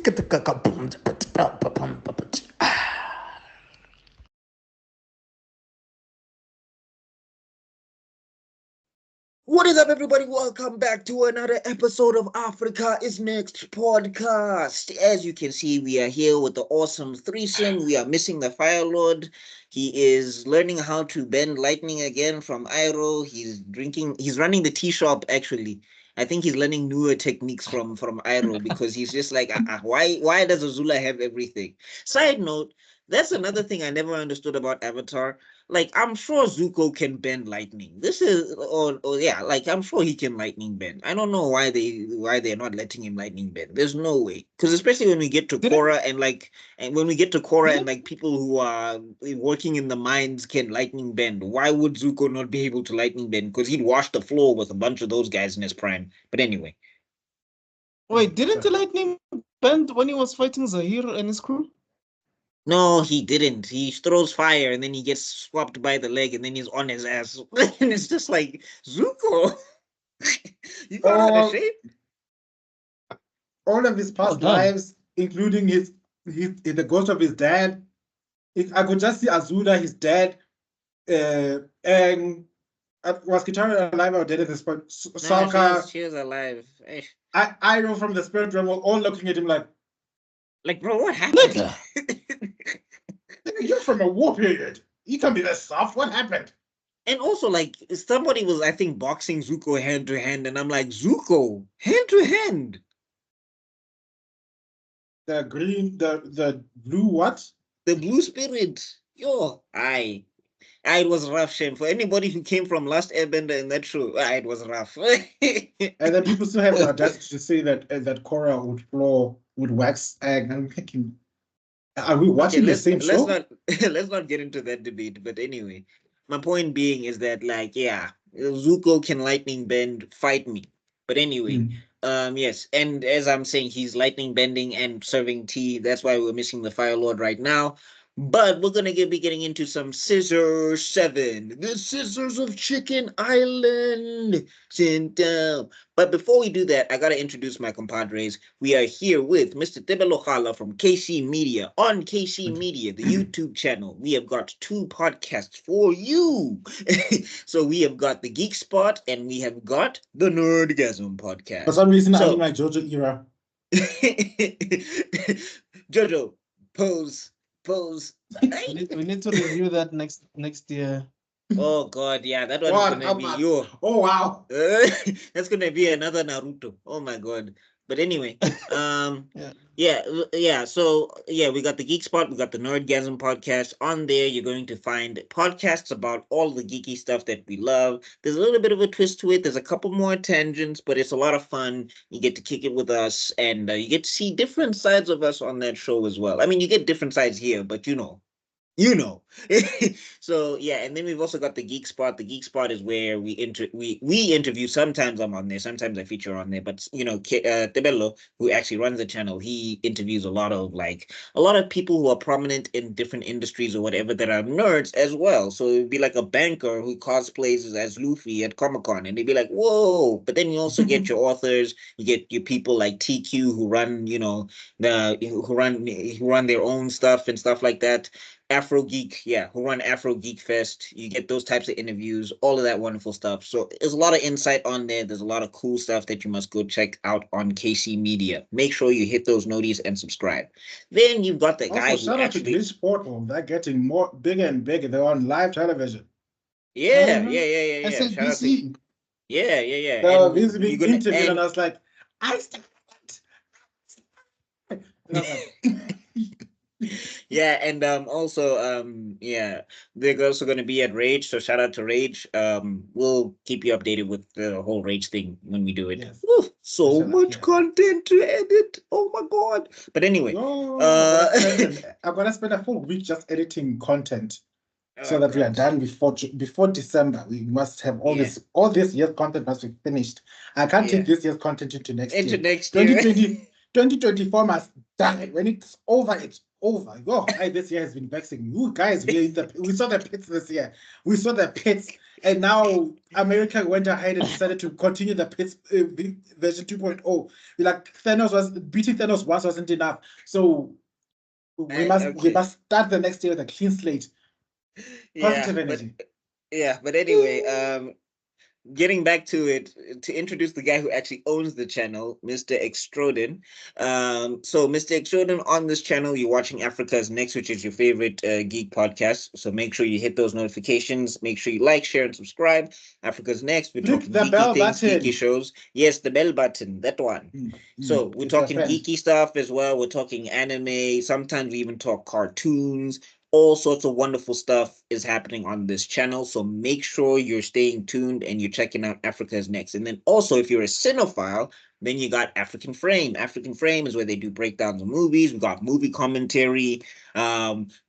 What is up, everybody? Welcome back to another episode of Africa is Next podcast. As you can see, we are here with the awesome threesome. We are missing the Fire Lord. He is learning how to bend lightning again from Iroh. He's running the tea shop actually. I think he's learning newer techniques from Iroh because he's just like, why does Azula have everything? Side note, that's another thing I never understood about Avatar. Like, I'm sure Zuko can bend lightning. This is or yeah, like I'm sure he can lightning bend. I don't know why they're not letting him lightning bend. There's no way. Because especially when we get to Korra and when we get to Korra and like people who are working in the mines can lightning bend. Why would Zuko not be able to lightning bend? Because he'd wash the floor with a bunch of those guys in his prime. But anyway. Wait, didn't the lightning bend when he was fighting Zahir and his crew? No, he didn't. He throws fire and then he gets swapped by the leg and then he's on his ass. And it's just like, Zuko, you got out of shape. All of his past lives, including the ghost of his dad. I could just see Azula, his dad, and was Kitara alive or dead at this point? No, she was alive. I know from the spirit realm, we're all looking at him like, bro, what happened? You're from a war period. You can't be that soft. What happened? And also, like, somebody was, I think, boxing Zuko hand to hand, and I'm like, Zuko, hand to hand. The blue what? The blue spirit. Yo, it was rough, shame. For anybody who came from Last Airbender in that show, it was rough. And then people still have the audacity to say that Korra would wax egg. I'm thinking, are we watching the same show? Let's not get into that debate. But anyway, my point being is that, like, yeah, Zuko can lightning bend, fight me. But anyway, yes, and as I'm saying, he's lightning bending and serving tea. That's why we're missing the Fire Lord right now. But we're gonna be getting into some Scissor Seven, the Scissors of Chicken Island. Sit down. But before we do that, I gotta introduce my compadres. We are here with Mr. Tebelokhala from KC Media. On KC Media, the YouTube channel, we have got 2 podcasts for you. So we have got the Geek Spot and we have got the Nerdgasm podcast. For some reason, I'm in my JoJo era. JoJo, pose. We need to review that next year. Oh God, yeah, that one is gonna be you. Oh wow, that's gonna be another Naruto. Oh my God. But anyway, yeah. So yeah, we got the Geek Spot, we got the Nerdgasm podcast. On there, you're going to find podcasts about all the geeky stuff that we love. There's a little bit of a twist to it. There's a couple more tangents, but it's a lot of fun. You get to kick it with us, and you get to see different sides of us on that show as well. I mean, you get different sides here, but you know. So yeah, and then we've also got the Geek Spot. The Geek Spot is where we interview. Sometimes I'm on there, sometimes I feature on there, but you know, Tebello, who actually runs the channel, he interviews a lot of people who are prominent in different industries or whatever that are nerds as well. So it'd be like a banker who cosplays as Luffy at Comic-Con, and they'd be like, whoa. But then you also get your authors, you get your people like TQ who run, you know, who run their own stuff and stuff like that. Afro Geek, who run Afro Geek Fest. You get those types of interviews, all of that wonderful stuff. So there's a lot of insight on there. There's a lot of cool stuff that you must go check out on KC Media. Make sure you hit those noties and subscribe. Then you've got the guy who actually... to Glitch Portal. They're getting bigger and bigger. They're on live television. Yeah. SNBC. Yeah. They were busy being interviewed, and I was like, Yeah, and also they're also going to be at Rage, so shout out to Rage. We'll keep you updated with the whole Rage thing when we do it. Yes. Ooh, so much content to edit. Oh my God. But anyway, I'm gonna spend a full week just editing content so that we are done before December. We must have all this year's content must be finished. I can't take this year's content into next year. 2020, 2024 must die. When it's over, it's over. Oh, this year has been vexing. You guys, we saw the pits this year. We saw the pits, and now America went ahead and decided to continue the pits version 2.0. Like beating Thanos once wasn't enough, so we must start the next year with a clean slate. Positive energy. But anyway, getting back to it, to introduce the guy who actually owns the channel, Mr. Extroden. So Mr. Extroden, on this channel, you're watching Africa's Next, which is your favorite geek podcast. So make sure you hit those notifications. Make sure you like, share, and subscribe. Africa's Next, we're talking geeky things, geeky shows. Yes, the bell button, that one. So we're talking geeky stuff as well. We're talking anime. Sometimes we even talk cartoons. All sorts of wonderful stuff is happening on this channel. So make sure you're staying tuned and you're checking out Africa's Next. And then also, if you're a cinephile, then you got African Frame. African Frame is where they do breakdowns of movies. We got movie commentary.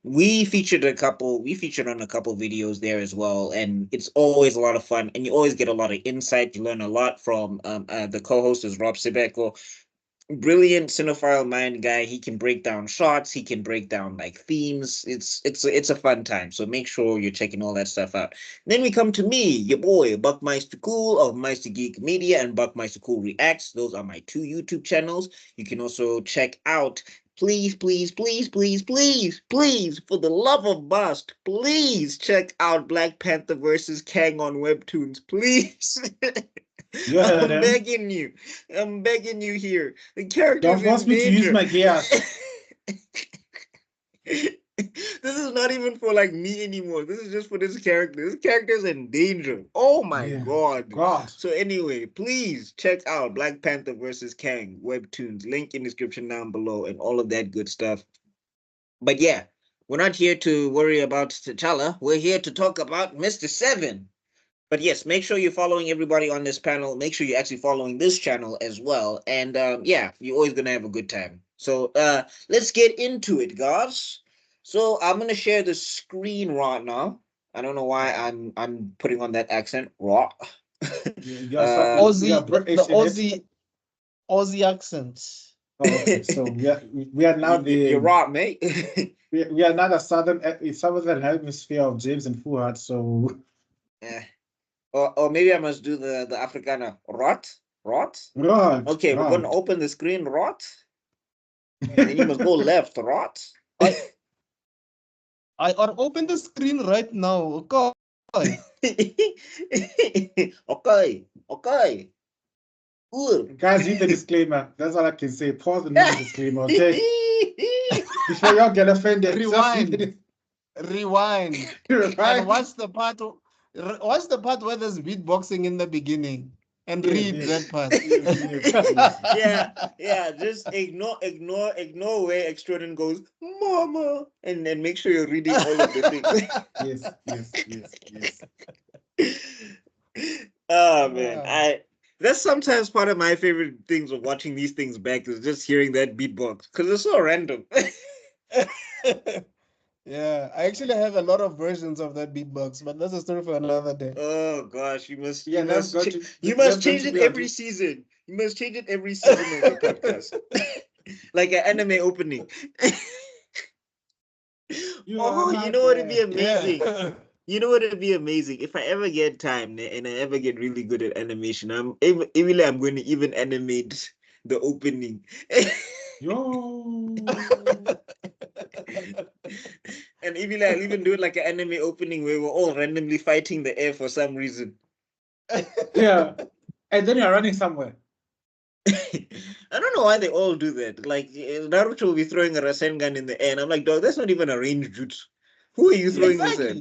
We featured on a couple videos there as well. And it's always a lot of fun. And you always get a lot of insight. You learn a lot from the co-host is Rob Sibeko. Brilliant cinephile mind guy. He can break down shots, he can break down like themes. It's a fun time, so make sure you're checking all that stuff out. Then we come to me, your boy Buckmeister Cool of Meister Geek Media and Buckmeister Cool Reacts. Those are my 2 YouTube channels. You can also check out, please, for the love of Bast, please check out Black Panther versus Kang on Webtoons, please. I'm begging you here. The character. Don't force me to use my gears. This is not even for like me anymore. This is just for this character. This character is in danger. Oh my God. So anyway, please check out Black Panther versus Kang Webtoons. Link in description down below and all of that good stuff. But yeah, we're not here to worry about T'Challa. We're here to talk about Mr. Seven. But yes, make sure you're following everybody on this panel. Make sure you're actually following this channel as well. And yeah, you're always going to have a good time. So let's get into it, guys. So I'm going to share the screen right now. I don't know why I'm putting on that accent. Raw. Aussie accent. Oh, okay. So we are now You're right, mate. we are now the southern hemisphere of James and Fuhad. So yeah. Or maybe I must do the Afrikaner. Rot? Okay, we're going to open the screen. Rot. And then you must go left. Rot. I open the screen right now. Okay. Okay. Good. Guys, read the disclaimer. That's all I can say. Pause and read the disclaimer, okay? Before y'all get offended. Rewind. And watch the part where there's beatboxing in the beginning and read that part. Yeah. Just ignore where Extroden goes, Mama, and then make sure you're reading all of the things. Yes. Oh man, that's sometimes part of my favorite things of watching these things back is just hearing that beatbox because it's so random. Yeah, I actually have a lot of versions of that beatbox, but that's a story for another day. Oh gosh, you must change it every season. You must change it every season of the podcast. Like an anime opening. You know what would be amazing? Yeah. You know what would be amazing? If I ever get time and I ever get really good at animation, I'm going to even animate the opening. Yo. And I'll even do it like an anime opening where we're all randomly fighting the air for some reason. Yeah. And then you're running somewhere. I don't know why they all do that. Like Naruto will be throwing a Rasengan in the air, and I'm like, dog, that's not even a ranged jutsu. Who are you throwing this at?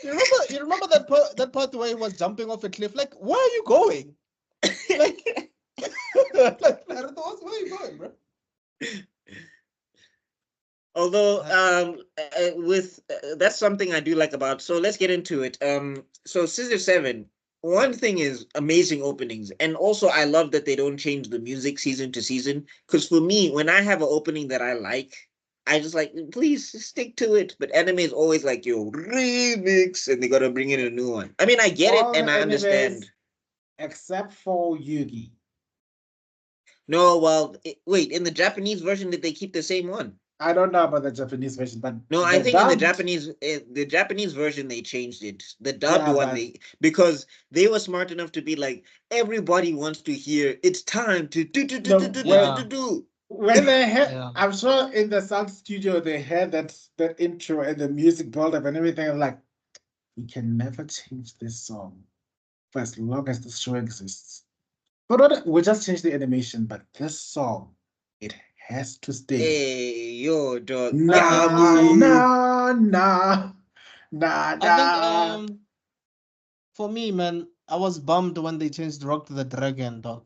You remember that part where he was jumping off a cliff? Like, where are you going? Like Naruto, where are you going, bro? Although that's something I do like about. So let's get into it. So Scissor Seven. One thing is amazing openings, and also I love that they don't change the music season to season. Because for me, when I have an opening that I like, I just like, please stick to it. But anime is always like, yo, remix, and they gotta bring in a new one. I mean, I get it and I understand. Except for Yugi. No, well, wait, in the Japanese version, did they keep the same one? I don't know about the Japanese version, but No, I think in dubbed, the Japanese version they changed it. The dubbed yeah, one but because they were smart enough to be like everybody wants to hear it's time to no, Yeah, do. when they had, yeah. I'm sure in the sound studio they had that intro and the music build up and everything. I'm like, we can never change this song for as long as this show exists. But we just change the animation, but this song, it has to stay. Hey, yo, dog. I think Nah, um nah, nah, nah, I think nah. for me, man, I was bummed when they changed Rock to the Dragon, dog.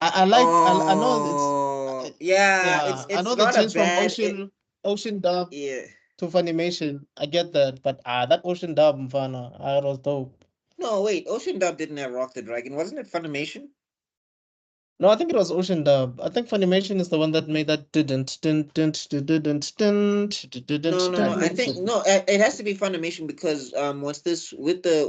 I know it's Oh, yeah, yeah, I it's know they not a changed from bad it. Ocean Dub Yeah. to Funimation. I get that, but that Ocean Dub, Mfana, I was dope. No, wait, Ocean Dub didn't have Rock the Dragon, wasn't it Funimation? No, I think it was Ocean Dub. I think Funimation is the one that made that No. I I think think so. no. It has to be Funimation because what's this with the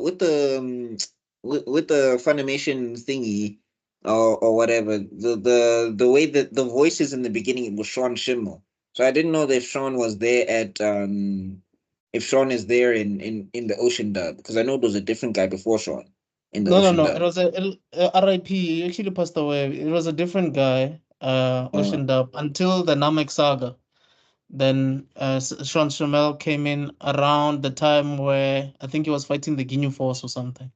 Funimation thingy or whatever the way that the voices in the beginning it was Sean Schimmel. So I didn't know that Sean was there at if Sean is there in the Ocean Dub because I know there was a different guy before Sean in the Ocean No. It Dub. was a RIP. He actually passed away. It was a different guy, Uh, Ocean Dub, until the Namek saga. Then Sean Shamel came in around the time where I think he was fighting the Ginyu Force or something.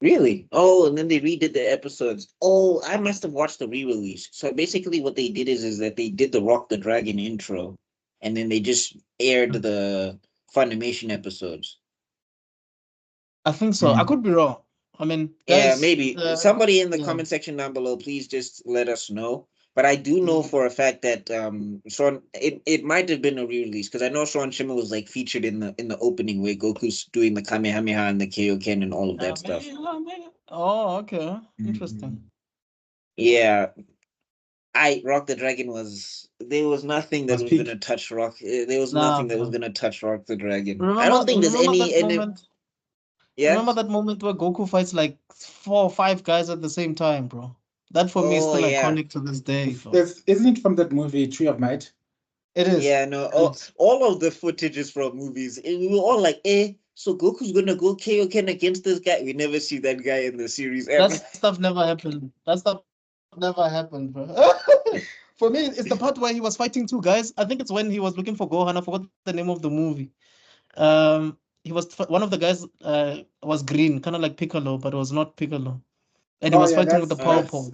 Really? Oh, and then they redid the episodes. Oh, I must have watched the re-release. So basically what they did is that they did the Rock the Dragon intro and then they just aired the Funimation episodes. I think so. I Mm. could be wrong. I mean, Yeah, guys, maybe. Somebody in the yeah. comment section down below, please just let us know. But I do know Mm. for a fact that Sean it might have been a re-release because I know Sean Schimmel was like featured in the opening where Goku's doing the Kamehameha and the Kaioken and all of that stuff. Oh, okay. Interesting. Mhm. Yeah, I Rock the Dragon was there was nothing that Was was gonna peak. touch Rock. There was Nah, nothing that was bro. gonna touch Rock the Dragon. I don't think there's Remember any that any. moment? Yeah. Remember that moment where Goku fights like 4 or 5 guys at the same time, bro? That for me is Oh still yeah. iconic to this day, bro. Isn't it from that movie Tree of Might? It is. Yeah. No. It is. All of the footage is from movies. We were all like, eh. So Goku's gonna go Kaioken against this guy. We never see that guy in the series That ever. stuff never happened. That stuff never happened, bro. For me, it's the part where he was fighting 2 guys. I think it's when he was looking for Gohan. I forgot the name of the movie. He was one of the guys was green, kind of like Piccolo, but it was not Piccolo. And he Oh was yeah, fighting with the power Uh, pole.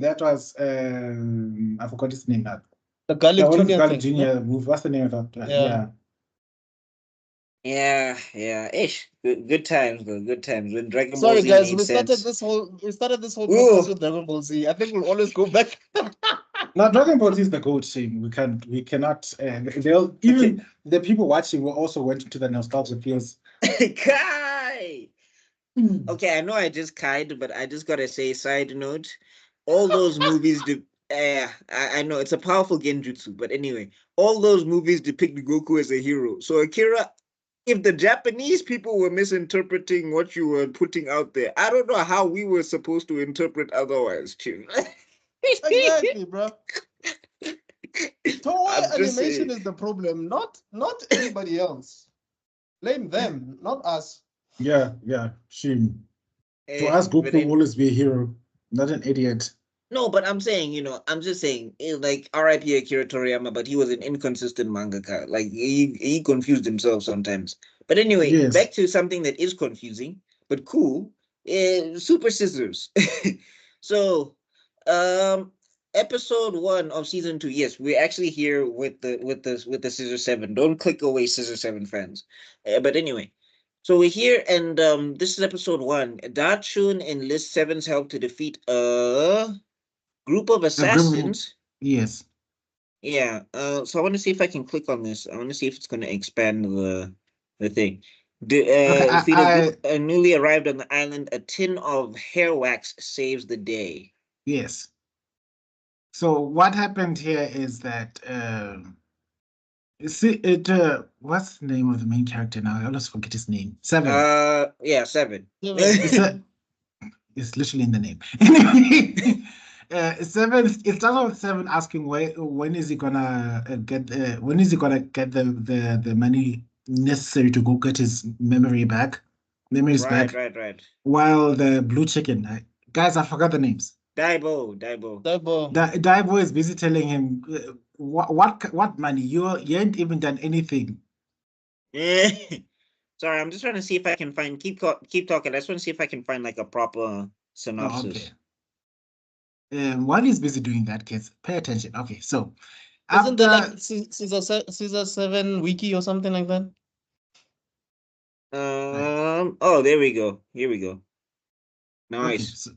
that was I forgot his name now. The The Garlic Olive Jr. Garden thing. Yeah. Jr. movie. What's the name of that? Yeah. yeah. Ish. Good times though. Good times when Dragon Ball Sorry, Z guys. made sense. We started this whole Ooh. podcast with Dragon Ball Z. I think we'll always go back. Now, Dragon Ball Z is the goat team. We cannot. They'll even the people watching will also went into the nostalgia feels. Kai. Okay, I know I just kied, but I just gotta say, side note, all those movies do. I know it's a powerful genjutsu, but anyway, all those movies depict Goku as a hero. So Akira, if the Japanese people were misinterpreting what you were putting out there, I don't know how we were supposed to interpret otherwise, too. Exactly, bro. Toei I'm just animation saying. is the problem, not anybody else. Blame them, not us. Yeah. Shame. For us, But Goku will always be a hero, not an idiot. no, but I'm saying, I'm just saying, like R.I.P. Akira Toriyama, but he was an inconsistent mangaka. Like he confused himself sometimes. But anyway, Yes. back to something that is confusing but cool. Super Scissors. So, um, episode 1 of season 2. Yes, we're actually here with the Scissor Seven. Don't click away, Scissor Seven fans. But anyway. So we're here, and this is episode 1. Dachshund enlists Seven's help to defeat a group of A group. assassins. Yes. Yeah. So I want to see if I can click on this. I want to see if it's going to expand the thing. Okay. Defeat a group newly arrived on the island. A tin of hair wax saves the day. Yes. So what happened here is that see it. What's the name of the main character now? I always forget his name. Seven. Yeah, 7. It's literally in the name. Anyway, Seven. It starts with Seven asking when is he gonna get the money necessary to go get his memories Right, back. right, right. While the blue chicken, guys, I forgot the names. Daibo. Double. Daibo is busy telling him, what money? You ain't even done anything. Yeah. Sorry, I'm just trying to see if I can find. Keep talking. I just want to see if I can find like a proper synopsis. Oh, okay. While he's busy doing that, kids, pay attention. Okay, so Isn't there after like Scissor Seven wiki or something like that? Oh, there we go. Here we go. okay, Nice. so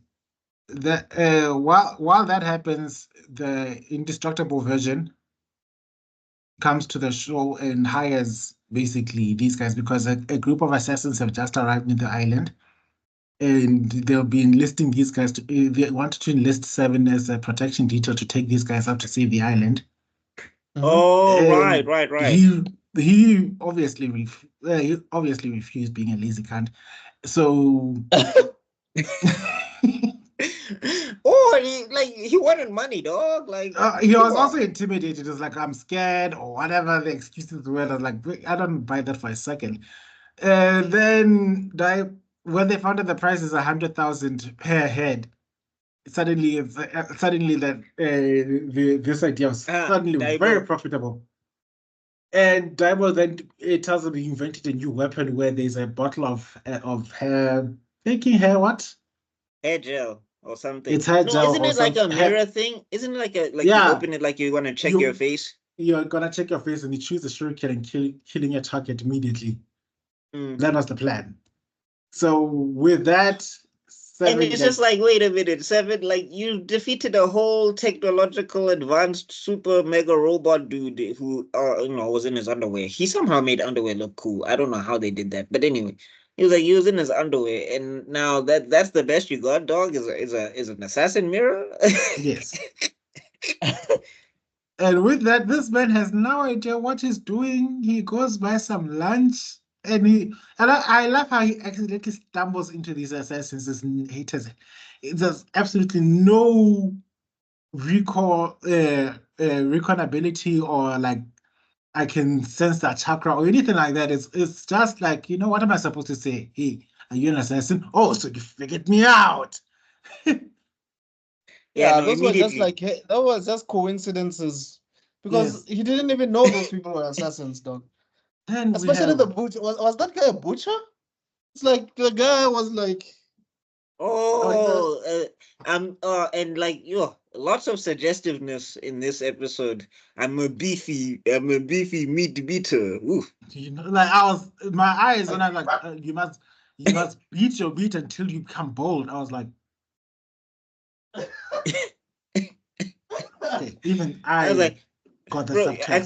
that while that happens, the indestructible version comes to the show and hires basically these guys because a group of assassins have just arrived in the island. And they'll be enlisting these guys they wanted to enlist Seven as a protection detail to take these guys up to save the island. Oh, right, And right, right. he obviously refused being a lazy cunt. So Oh, he wanted money, dog. Like, he come was also on. intimidated. He was like, I'm scared or whatever the excuses were. I was like, I don't buy that for a second. Then when they found out the price is 100,000 per head, suddenly that this idea was suddenly very Daibo. profitable. And Diamond then it tells him he invented a new weapon where there's a bottle of hair, making hair what? Hair gel or something. It's hair No, gel isn't or it like a something. mirror thing? Isn't it like you Yeah, open it like you want to check your you face? you're gonna check your face and you choose the shuriken and killing your target immediately. Mm. That was the plan. So with that, And Seven it's just gets like, wait a minute, Seven, like you defeated a whole technological advanced super mega robot dude who was in his underwear. He somehow made underwear look cool. I don't know how they did that. But anyway, he was in his underwear, and now that's the best you got, dog, is an assassin mirror. yes. And with that, this man has no idea what he's doing. He goes by some lunch, and I love how he accidentally stumbles into these assassins as haters. There's absolutely no recon ability or like I can sense that chakra or anything like that. It's just like, what am I supposed to say? Hey, are you an assassin? Oh, so you figured me out. Yeah, Yeah, no, those were just immediately. like that was just coincidences because Yes. he didn't even know those people were assassins, dog. Then we Especially the have butcher. Was that guy a butcher? It's like the guy was like, Oh, and like lots of suggestiveness in this episode. I'm a beefy meat beater. Ooh. like I was my eyes when I like you must beat your beat until you become bold. I was like, okay, even I was I like, got the bro, subtext. I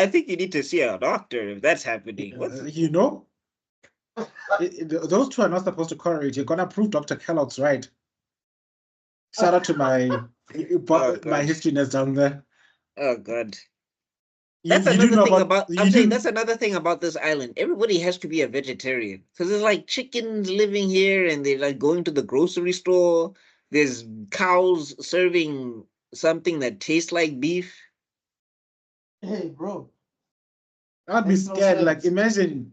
think you need to see a doctor if that's happening. What's You know, those two are not supposed to correlate. You're gonna prove Dr. Kellogg's right. Shout out to oh my god. history nerds down there. Oh god. That's You do another know thing about about I'm you saying do that's another thing about this island. Everybody has to be a vegetarian because there's like chickens living here and they're like going to the grocery store. There's cows serving something that tastes like beef. "Hey, bro, I'd be makes no scared. Like sense." imagine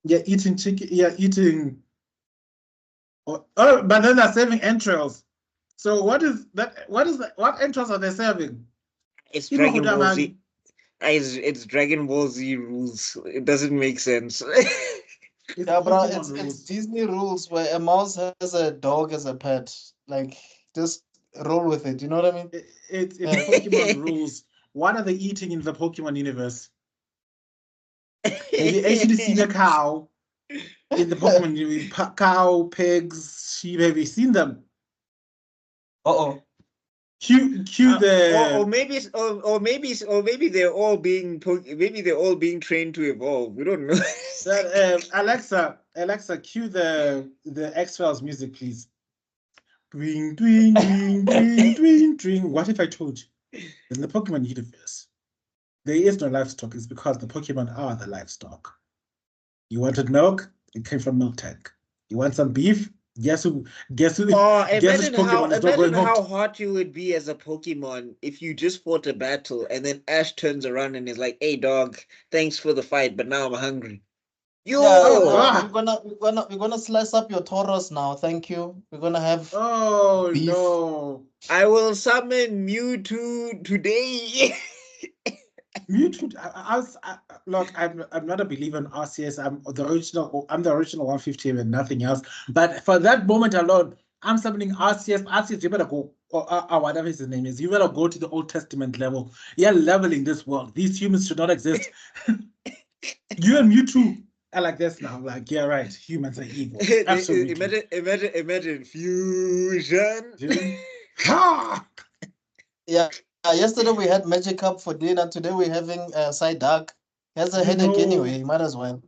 you're eating chicken, you're eating but then they're serving entrails. So what entrails are they serving? It's People who Dragon don't Ball mind. Z. It's Dragon Ball Z rules. It doesn't make sense. It's Yeah, bro, Pokemon it's rules. Disney rules where a mouse has a dog as a pet. Like, just roll with it. You know what I mean? It's Yeah. Pokemon rules. What are they eating in the Pokemon universe? Have you actually seen a cow in the Pokemon universe? Cow, pigs, sheep. Have you seen them? Uh-oh. Cue or the maybe maybe maybe they're all being trained to evolve. We don't know. Alexa, cue the X-Files music, please. Dwing, dwing, dwing, dwing, dwing, dwing. What if I told you in the Pokemon universe there is no livestock? It's because the Pokemon are the livestock. You wanted milk? It came from milk tank. You want some beef? Guess who? Oh, Guess which Pokemon is not going imagine how home? hot you would be as a Pokemon if you just fought a battle and then Ash turns around and is like, "Hey, dog, thanks for the fight, but now I'm hungry." Yo, Oh, we're gonna slice up your Tauros now. Thank you. We're gonna have oh beef. no! I will summon Mewtwo today. Mewtwo. Look, I'm not a believer in RCS. I'm the original 150 and nothing else. But for that moment alone, I'm summoning RCS. RCS, you better go, or whatever his name is. You better go to the Old Testament level. You're leveling this world. These humans should not exist. You and Mewtwo are like this now. Like, yeah, right. Humans are evil. Absolutely. Imagine fusion. Ha! Yeah. Yesterday we had Magic Cup for dinner. Today we're having side dark. He has a You headache know, anyway. Might as well.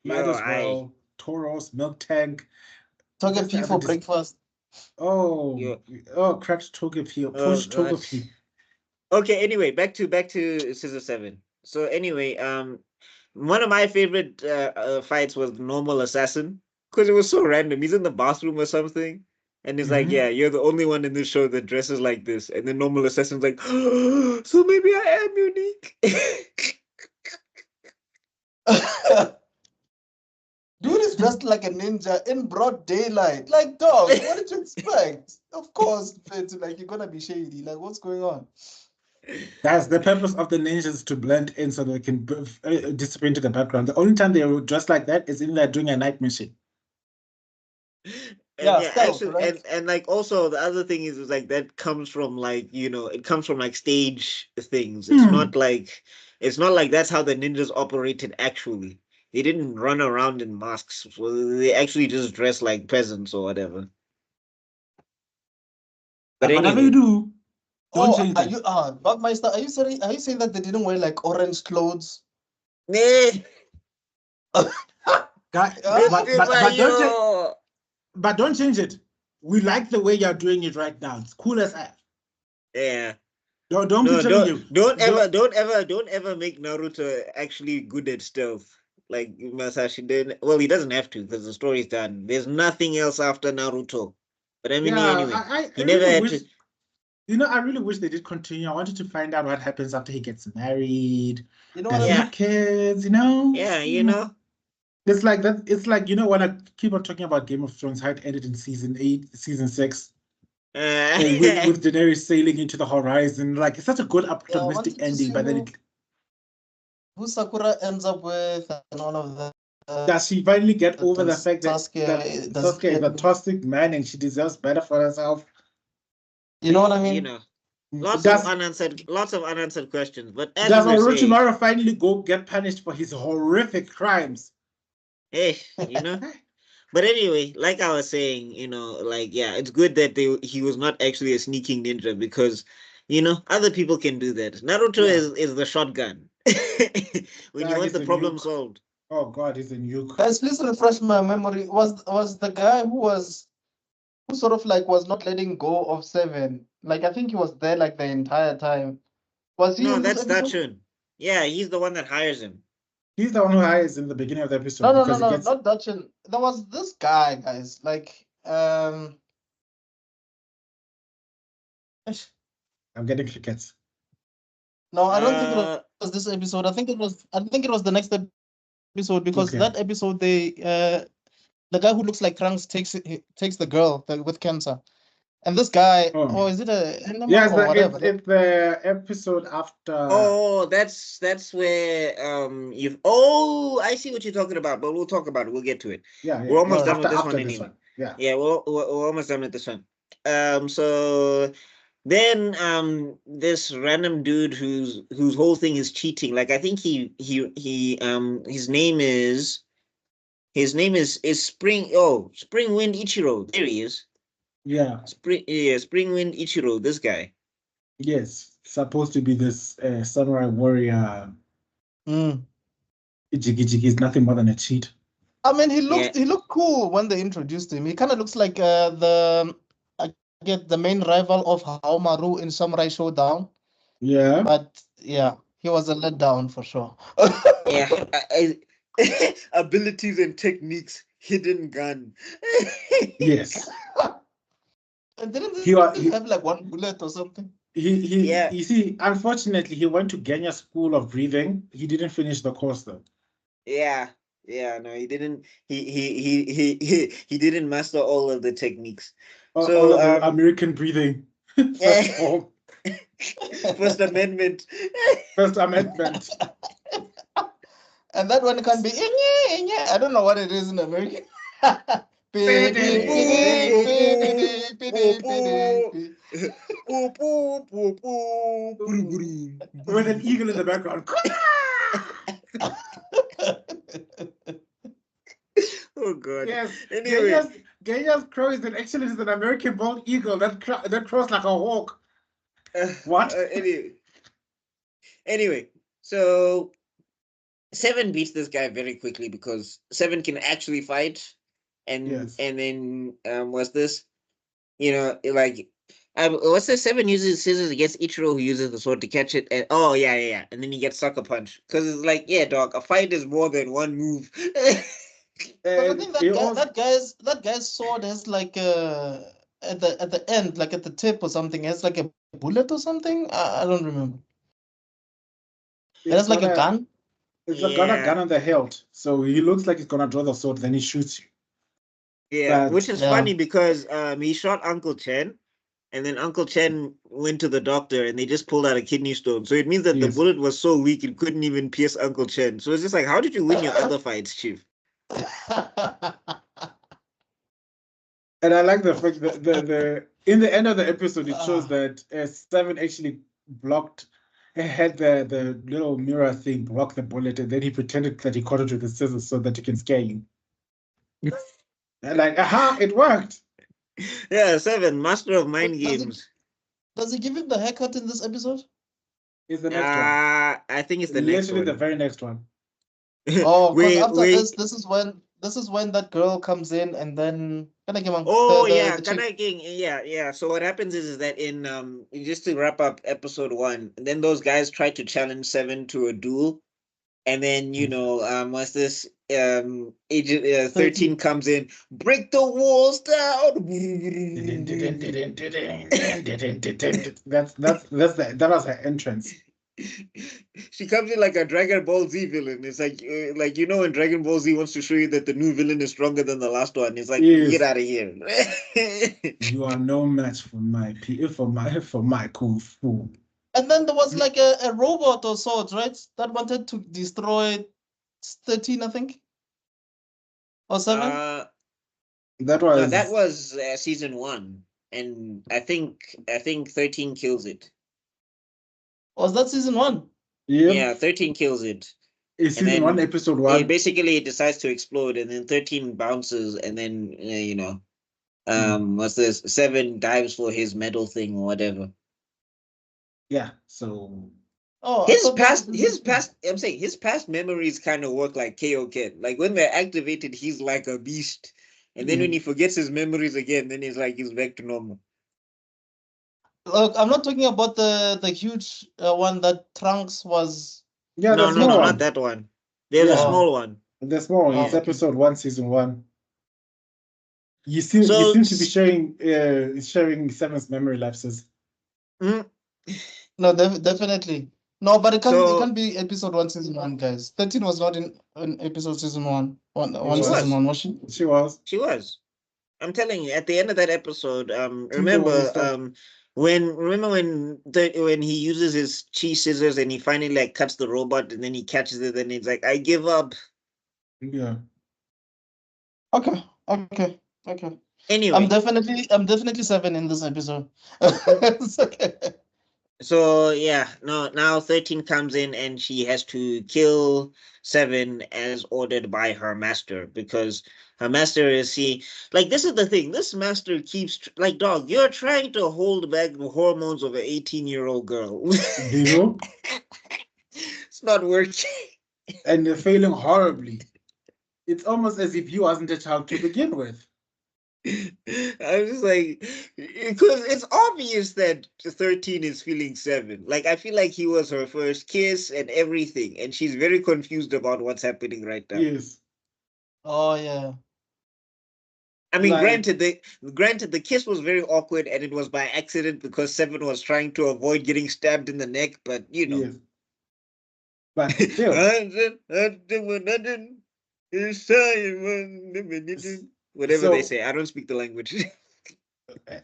Might Yo, as well. Tauros, Milk Tank. Togepi Just for breakfast. Oh, cracked Togepi, push Togepi. Okay, anyway, back to Scissor Seven. So anyway, one of my favorite fights was Normal Assassin because it was so random. He's in the bathroom or something, and he's like, Mhm. "Yeah, you're the only one in this show that dresses like this." And then Normal Assassin's like, "So maybe I am unique." Dude is dressed like a ninja in broad daylight. Like, dog, what did you expect? Of course, it's like you're gonna be shady. Like, what's going on? That's the purpose of the ninjas, to blend in so they can disappear into the background. The only time they will dress like that is in they're doing a night mission. And Yeah, yeah, stealth, actually, right? and like also the other thing is like that comes from like it comes from like stage things. It's not like that's how the ninjas operated actually. They didn't run around in masks. So they actually just dress like peasants or whatever. But And whatever you anyway, do, don't change Are that. you Buckmeister, are you saying that they didn't wear like orange clothes? eh, Guy, Yeah. but don't change it. We like the way you're doing it right now. It's cool as hell. yeah. Don't No, be telling you. don't ever make Naruto actually good at stealth. Like Masashi did. Well, he doesn't have to because the story's done. There's nothing else after Naruto. But I mean, Yeah, anyway, I he never really had wish. to. I really wish they did continue. I wanted to find out what happens after he gets married. You know what I Does he mean? have kids? You know? Yeah, you know. It's like that. It's like, when I keep on talking about Game of Thrones, how it ended in season 8, season 6, with Daenerys sailing into the horizon. Like, it's such a good Yeah, I optimistic wanted to ending, see but then who Sakura ends up with and all of that. does she finally get over the Does fact that Sasuke, does Sasuke is a toxic man and she deserves better for herself? you know what I You mean? know, lots Does of unanswered questions. But as does we were saying, Orochimaru finally go get punished for his horrific crimes? hey, But anyway, like I was saying, like yeah, it's good that he was not actually a sneaking ninja because, other people can do that. Naruto is the shotgun when you want He's the a problem nuke. solved. Oh God, he's a nuke. Guys, please refresh my memory. Was the guy who sort of like was not letting go of Seven? Like I think he was there like the entire time. Was he No, in this that's episode? Dachshund. Yeah, he's the one that hires him. He's the one who hires in the beginning of the episode No, because he gets. not Dutchin. There was this guy, guys. Like I'm getting crickets. no, I don't think it Uh, was this episode. I think it was the next episode because Okay. that episode the guy who looks like Trunks takes the girl with cancer. And this guy, Oh. is it a animal Yes, or whatever? it's the episode after. oh, that's where I see what you're talking about, but we'll talk about it. We'll get to it. Yeah, We're almost done with this after one this anyway. one. Yeah. Yeah, we're almost done with this one. So then this random dude whose whole thing is cheating. Like I think he his name is Spring Wind Ichiro. There he is. Yeah. Spring Wind Ichiro, this guy. Yes, supposed to be this samurai warrior. Ijiki is nothing more than a cheat. I mean, he looked cool when they introduced him. He kind of looks like the main rival of Haomaru in Samurai Showdown. Yeah. But yeah, he was a letdown for sure. Yeah, abilities and techniques. hidden gun. Yes. And didn't He was. he have like one bullet or something? Yeah. You see, unfortunately, he went to Genya School of Breathing. He didn't finish the course though. Yeah. Yeah, no, he didn't. He didn't master all of the techniques. All So of the American breathing. First form, First Amendment. First Amendment. And that one can be I don't know what it is in America. With an eagle in the background. Oh god. Yes. Anyway. Genya's crow is actually is an American bald eagle that crows like a hawk. What? Anyway, so Seven beats this guy very quickly because Seven can actually fight, and Yes. and then what's this? You know, like what's this? Seven uses scissors against Ichiro, who uses the sword to catch it, and oh yeah, and then he gets sucker punch because it's like, yeah, dog, a fight is more than one move. But I think that guy's sword has like at the end, like at the tip or something, has like a bullet or something. I don't remember. It has like a gun. It's got a gun on the hilt, so he looks like he's gonna draw the sword, then he shoots you. Yeah, But- which is funny because he shot Uncle Chen, and then Uncle Chen went to the doctor and they just pulled out a kidney stone. So it means that the Yes. bullet was so weak it couldn't even pierce Uncle Chen. So it's just like, how did you win your other fights, Chief? And I like the fact that the in the end of the episode it shows that Seven actually had the little mirror thing block the bullet, and then he pretended that he caught it with the scissors so that he can scare you. And like, aha, it worked. Yeah, Seven, master of mind games. Does he give him the haircut in this episode? Is the next one. I think it's the next Literally one. the very next one. Oh, because Wait, after wait. this is when that girl comes in, and then Oh the chick. Kanai King. Yeah. So what happens is that in just to wrap up episode 1, then those guys try to challenge Seven to a duel, and then what's this? Agent 13 comes in, break the walls down. That was her entrance. She comes in like a Dragon Ball Z villain. It's like when Dragon Ball Z wants to show you that the new villain is stronger than the last one. It's like, Yes. get out of here. You are no match for my kung fu. And then there was like a robot or sort, right? That wanted to destroy 13, I think. Or 7? That was that was season 1, and I think 13 kills it. Was that season 1? Yeah, 13 kills it. It's season then 1, episode 1. It decides to explode, and then 13 bounces, and then what's this? 7 dives for his medal thing or whatever. Yeah. So his past memories kind of work like Kaioken. Like when they're activated, he's like a beast, and then when he forgets his memories again, then he's back to normal. Look, I'm not talking about the huge one that Trunks was. Yeah, no, not that one. There's a small one. The small one. It's episode 1, season 1. You seem to be sharing Seven's memory lapses. No, definitely. No, but it can't be episode 1, season 1, guys. 13 was not in episode season 1. Season 1, was she? She was. She was. I'm telling you, at the end of that episode, remember when he uses his chi scissors and he finally cuts the robot, and then he catches it and he's like, I give up. Yeah. Okay. Anyway, I'm definitely 7 in this episode. It's okay. So now 13 comes in and she has to kill 7 as ordered by her master, because her master is this is the thing. This master keeps dog, you're trying to hold back the hormones of an 18-year-old girl. You know? It's not working. And they're failing horribly. It's almost as if you wasn't a child to begin with. I was just like, because it's obvious that 13 is feeling 7. Like, I feel like he was her first kiss and everything, and she's very confused about what's happening right now. Yes. Oh yeah. I mean, Like- granted, the kiss was very awkward, and it was by accident because Seven was trying to avoid getting stabbed in the neck. But you know, Yes. But still, whatever So- they say. I don't speak the language.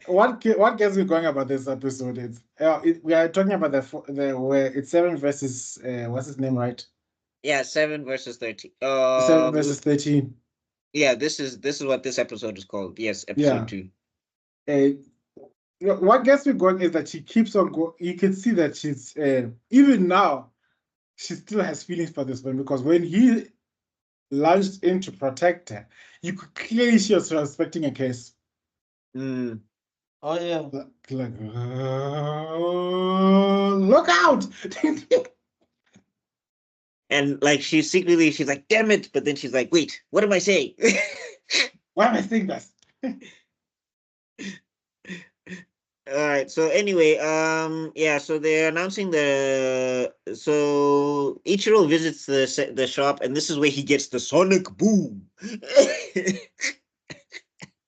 what gets me going about this episode is we are talking about the where it's Seven versus what's his name, right? Yeah, 7 versus 13. 7 versus 13. Yeah, this is what this episode is called. Yes, Yeah. episode 2. What gets me going is that she keeps on going. You can see that she's even now she still has feelings for this one, because when he lunged in to protect her, you could clearly see she was expecting a case. Mm. Oh yeah. Like, look out! And like she's like, damn it, but then she's like, wait, what am I saying? Why am I saying this? All right. So anyway, yeah. So they're announcing so Ichiro visits the shop, and this is where he gets the sonic boom.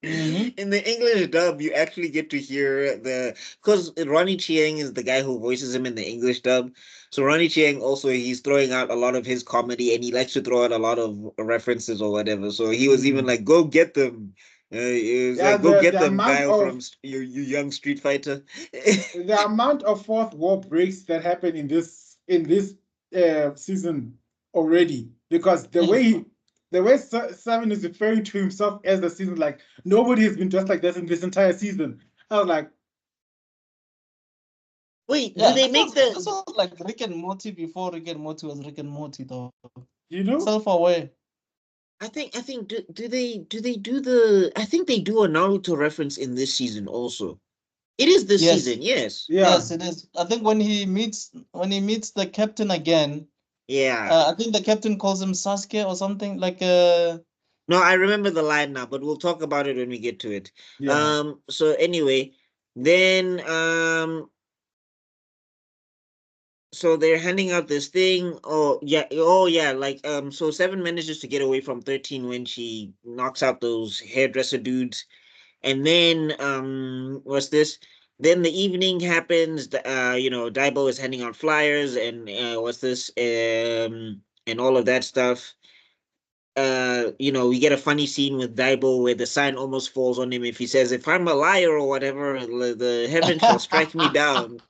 Mhm. In the English dub, you actually get to hear because Ronnie Chieng is the guy who voices him in the English dub. So Ronnie Chieng also, he's throwing out a lot of his comedy, and he likes to throw out a lot of references or whatever. So he was even like, "Go get them." He was like, "Go get the them, amount guy of- from you young Street Fighter." The amount of fourth wall breaks that happen in this season already, because the way Seven is referring to himself as the season, like nobody has been dressed like this in this entire season. I was like, Wait, Yeah, do they make this was like Rick and Morty before Rick and Morty was Rick and Morty though. you know, Self-aware. I think do they do the I think they do a Naruto reference in this season also. It is this Yes. season, yes. yeah, Yes, it is. I think when he meets the captain again, Yeah. I think the captain calls him Sasuke or something like No, I remember the line now, but we'll talk about it when we get to it. yeah. So anyway, then so they're handing out this thing. Oh yeah, like so Seven manages to get away from 13 when she knocks out those hairdresser dudes. And then what's this? Then the evening happens, you know, Daibo is handing out flyers and what's this? And all of that stuff. You know, we get a funny scene with Daibo where the sign almost falls on him if he says, "If I'm a liar or whatever, the heaven shall strike me down."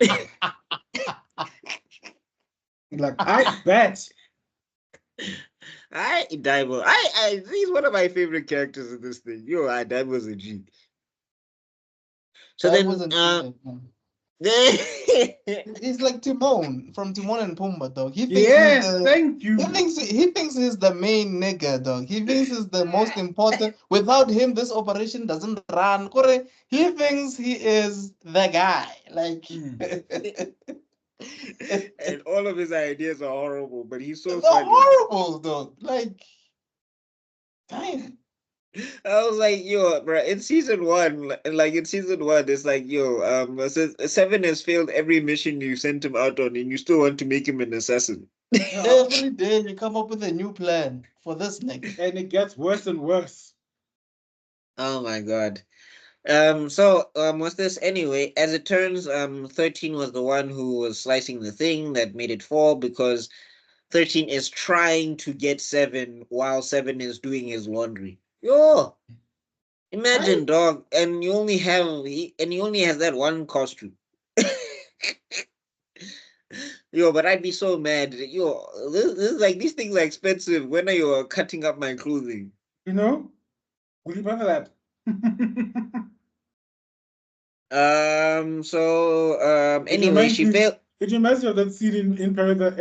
Like, I bet. Daibo, he's one of my favorite characters in this thing. Yo, Daibo's a G. So that then, wasn't he's like Timon from Timon and Pumbaa, dog. He thinks Yes, he's the, thank you. he thinks he's the main nigga, dog. He thinks he's the most important. Without him, this operation doesn't run. Kore, he thinks he is the guy. Like and all of his ideas are horrible, but he's so they're funny. horrible, dog. Like, damn. I was like, yo, bro, in season one, it's like, yo, Seven has failed every mission you sent him out on, and you still want to make him an assassin. Every day you come up with a new plan for this nigga. And it gets worse and worse. Oh my god. What's this anyway? As it turns, 13 was the one who was slicing the thing that made it fall, because 13 is trying to get 7 while 7 is doing his laundry. Yo, imagine, dog, and he only has that one costume. Yo, but I'd be so mad. Yo, this is like, these things are expensive. When are you cutting up my clothing? You know? Will you remember that? Anyway, she failed. It reminds me of that scene in Paradise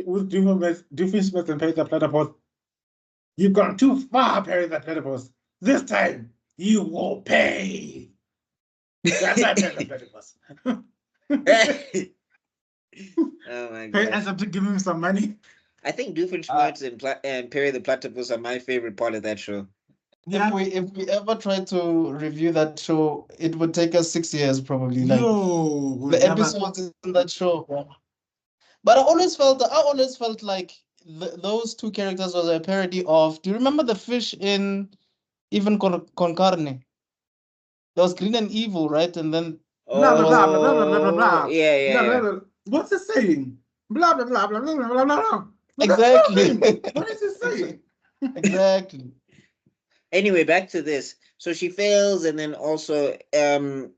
with Doofenshmirtz and Perry the Platypus. You've gone too far, Perry the Platypus. This time, you will pay. That's not Perry the Platypus. Oh my Perry god. ends up giving him some money. I think Doofenshmirtz and Perry the Platypus are my favorite part of that show. Yeah. If we ever try to review that show, it would take us 6 years probably. Like No, we'll the never- episodes in that show. Bro. But I always felt like those two characters was a parody of. Do you remember the fish in even con carne. There was green and evil, right? And then Blah blah blah blah blah blah blah blah Oh, blah. yeah, Blah, blah, yeah. blah. What's it saying? Blah blah blah blah blah blah blah blah. What does exactly, that mean? What is it saying? exactly. Anyway, back to this. So she fails, and then also,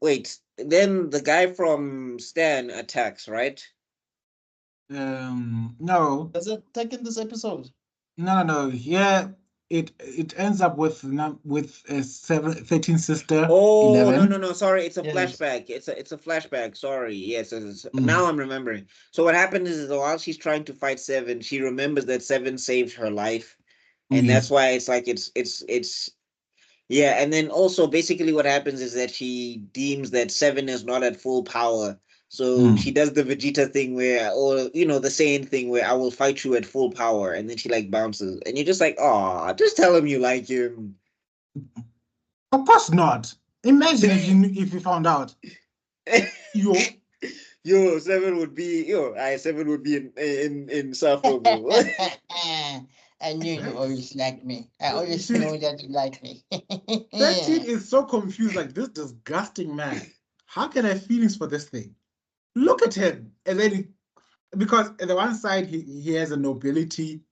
wait. Then the guy from Stan attacks, right? No, Does it take in this episode? no. Here it ends up with 13 sister Oh, 11. no. Sorry, it's a Yes. flashback. It's a flashback. Sorry. Yes, Mm. now I'm remembering. So what happened is while she's trying to fight Seven, she remembers that Seven saved her life, and that's Yes. why it's like it's yeah. And then also basically what happens is that she deems that Seven is not at full power. So she does the Vegeta thing where, or the saying thing where I will fight you at full power, and then she like bounces, and you're just like, oh, just tell him you like him. Of course not. Imagine if you found out. Yo, Seven would be Seven would be in Suffolk. I knew you always liked me. I always She's- know that you like me. 13 is so confused, like this disgusting man. How can I have feelings for this thing? Look at him. And then because at the one side he has a nobility,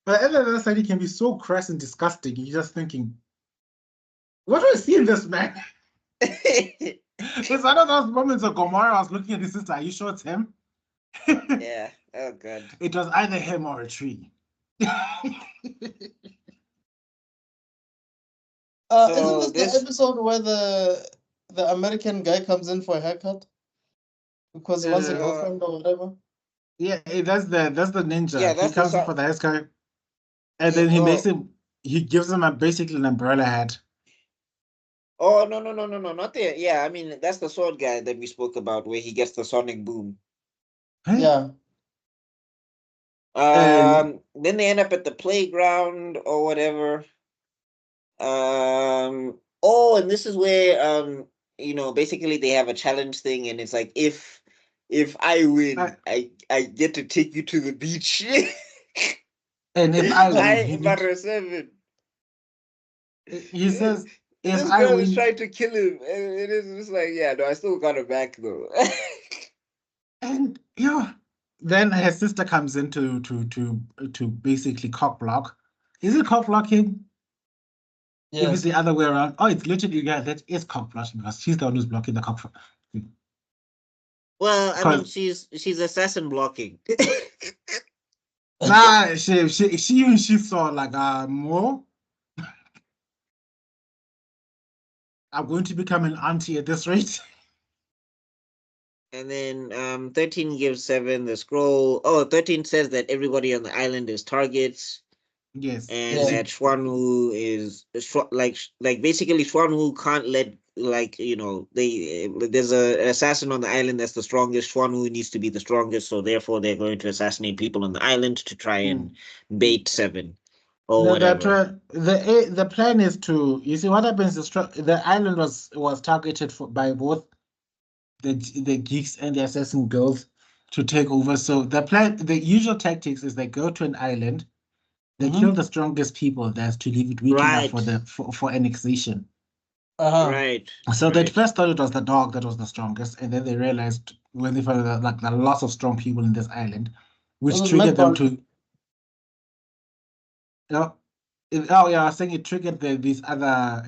but at the other side he can be so crass and disgusting. You're just thinking, what do I see in this man? It's one of those moments of Gomorrah. I was looking at his sister. Are you sure it's him? Yeah. Oh god. It was either him or a tree. So Isn't this the episode where the American guy comes in for a haircut because he wants a girlfriend or whatever? Yeah, that's the ninja. Yeah, He that's the comes in son- for the haircut, and Yeah, then he oh. gives him basically an umbrella hat. Oh no, not there. Yeah, I mean that's the sword guy that we spoke about where he gets the sonic boom. Huh? Yeah. Then they end up at the playground or whatever. Oh, and this is where basically they have a challenge thing, and it's like if I win, I get to take you to the beach. And if I win, Hi, Barra Seven. he says, if This I girl is win, trying to kill him, and it is just like, yeah, no, I still got her back though. and yeah, then her sister comes in to basically cock block. Is it cock blocking? If it's Yes. the other way around, oh, it's literally that is cock blocking because she's the one who's blocking the cock. Well, I mean, Because she's assassin blocking. nah, she saw like more. I'm going to become an auntie at this rate. And then 13 gives 7 the scroll. Oh, 13 says that everybody on the island is targets, Yes. and Yeah. that Xuanwu is like basically Xuanwu can't let there's a assassin on the island that's the strongest. Xuanwu needs to be the strongest, so therefore they're going to assassinate people on the island to try and bait 7 or whatever. The plan is to, you see what happens is the island was targeted by both the geeks and the assassin girls to take over. So the usual tactics is they go to an island, they kill the strongest people there to leave it weak enough Right. for annexation. Right. So they right. first thought it was the dog that was the strongest, and then they realized when they found that like there are lots of strong people in this island, which Was it triggered them Medball? to. Oh yeah, I was saying it triggered these other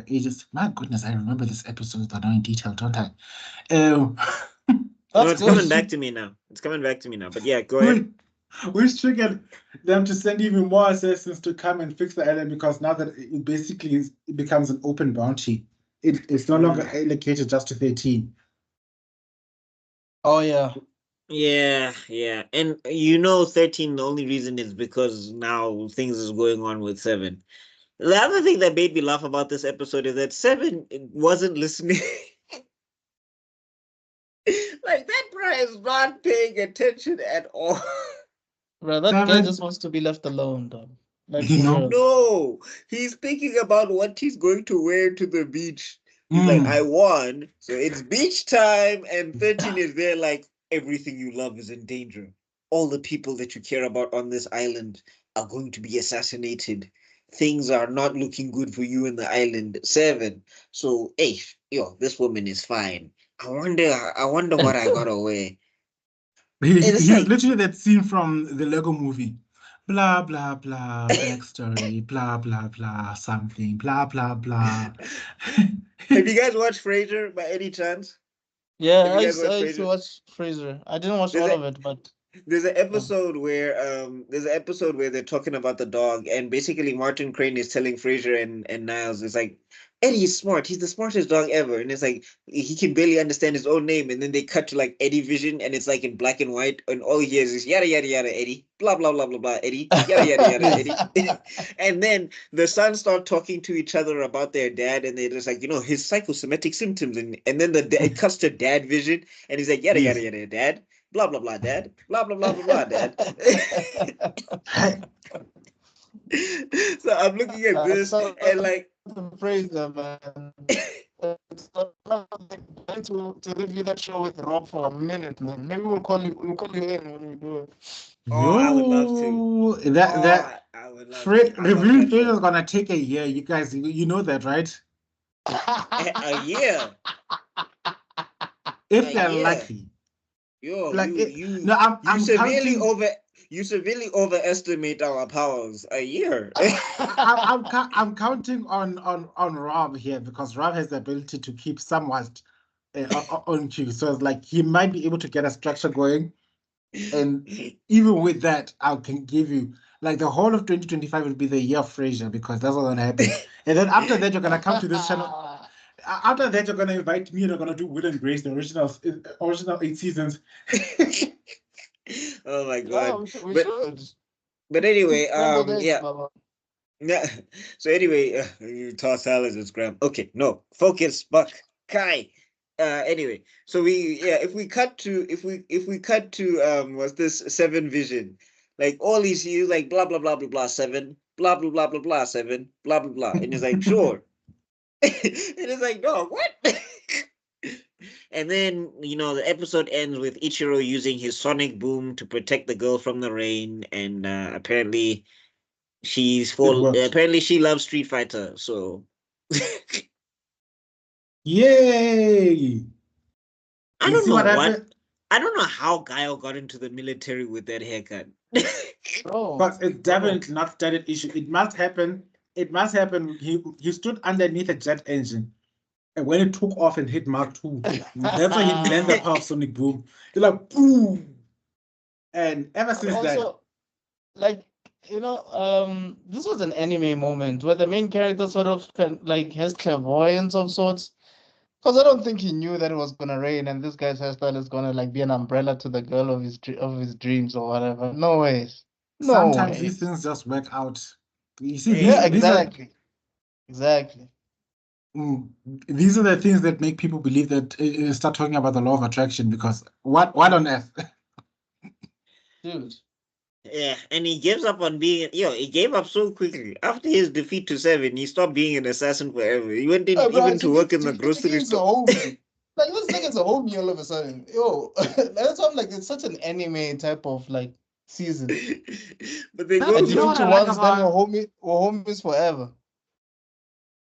agents. My goodness, I remember this episode that in detail, don't I? No, That's it's good. coming back to me now. It's coming back to me now. But yeah, go ahead. Which triggered them to send even more assassins to come and fix the island because now that it basically it becomes an open bounty. It's no longer allocated just to 13. Oh yeah. Yeah. And 13, the only reason is because now things is going on with 7. The other thing that made me laugh about this episode is that 7 wasn't listening. Like that bro is not paying attention at all. Bro, that guy 7. just wants to be left alone, though. Like, You for know? real. No, he's thinking about what he's going to wear to the beach. He's like, I won, so it's beach time, and 13 is there like, everything you love is in danger. All the people that you care about on this island are going to be assassinated. things are not looking good for you in the island. 7. So, hey, yo, this woman is fine. I wonder what I got away. It's He's like, literally that scene from the Lego movie. Blah blah blah backstory, blah blah blah something, blah blah blah. have you guys watched Frasier by any chance? Yeah, Have you guys I watched used to Frasier? watch Fraser. I didn't watch There's all a of it, but there's an yeah. episode where they're talking about the dog, and basically Martin Crane is telling Frasier and Niles, it's like, Eddie is smart, he's the smartest dog ever, and it's like he can barely understand his own name, and then they cut to like Eddie Vision, and it's like in black and white, and all he hears is yada yada yada Eddie, blah blah blah blah blah Eddie, yada yada yada Yes. Eddie. And then the sons start talking to each other about their dad, and they're just like, his psychosomatic symptoms, and then it cuts to Dad Vision, and he's like yada yada Yes. yada Dad, blah blah blah Dad, blah blah blah blah blah Dad. So I'm looking at this Shout and out like, to Fraser, man. It's trying to review that show with Rob for a minute, man. Maybe we'll call you in when we do it. oh, I would love to. Yo, Oh, that I would love to. I love reviewing that Failure is show. gonna take a year. You guys, you know that, right? A year, If a you're year. lucky. Yo, Like you it, you no, you I'm severely counting. over you severely overestimate our powers. A year. I'm counting on Rob here because Rob has the ability to keep somewhat on cue. So it's like he might be able to get a structure going. And even with that, I can give you like the whole of 2025 will be the year of Frasier because that's what's gonna happen. And then after that, you're gonna come to this channel. After that, you're gonna invite me and you're gonna do Will and Grace, the original 8 seasons. Oh my Yeah, god. we But should. but anyway, Scrambled eggs, yeah. Baba. Yeah. So anyway, you toss salads and scram. Okay, no. Focus, Buck. Kai. Anyway, so if we cut to what's this 7 vision? Like all these you like blah blah blah blah blah 7, blah blah blah blah blah 7, blah blah blah. And it's like, sure. And it's like, no, what? And then, the episode ends with Ichiro using his sonic boom to protect the girl from the rain, and apparently It worked. apparently she loves Street Fighter, so Yay! I You don't see know what what. happened? I don't know how Guile got into the military with that haircut. Bro, But it's bro. definitely not stated issue. It must happen. It must happen. He stood underneath a jet engine. And when it took off and hit Mark II, that's when he learned the power of Sonic Boom. He's like, boom! And ever since then, Also, like, this was an anime moment where the main character sort of has clairvoyance of sorts. Because I don't think he knew that it was gonna rain and this guy's hairstyle is gonna be an umbrella to the girl of his dreams or whatever. No ways. No sometimes these ways. things just work out. You see, Yeah, Hey, these are exactly. Exactly. these are the things that make people believe that start talking about the law of attraction because what on earth? Dude. yeah, and he gives up on being. He gave up so quickly after his defeat to 7. He stopped being an assassin forever. He went in Bro, even to work in the grocery it's a store. homie. Like this nigga's a homie all of a sudden. Yo, that's why I'm like, it's such an anime type of season. But they No, go you know Defeat what through. I to like ones, then about we're homies forever.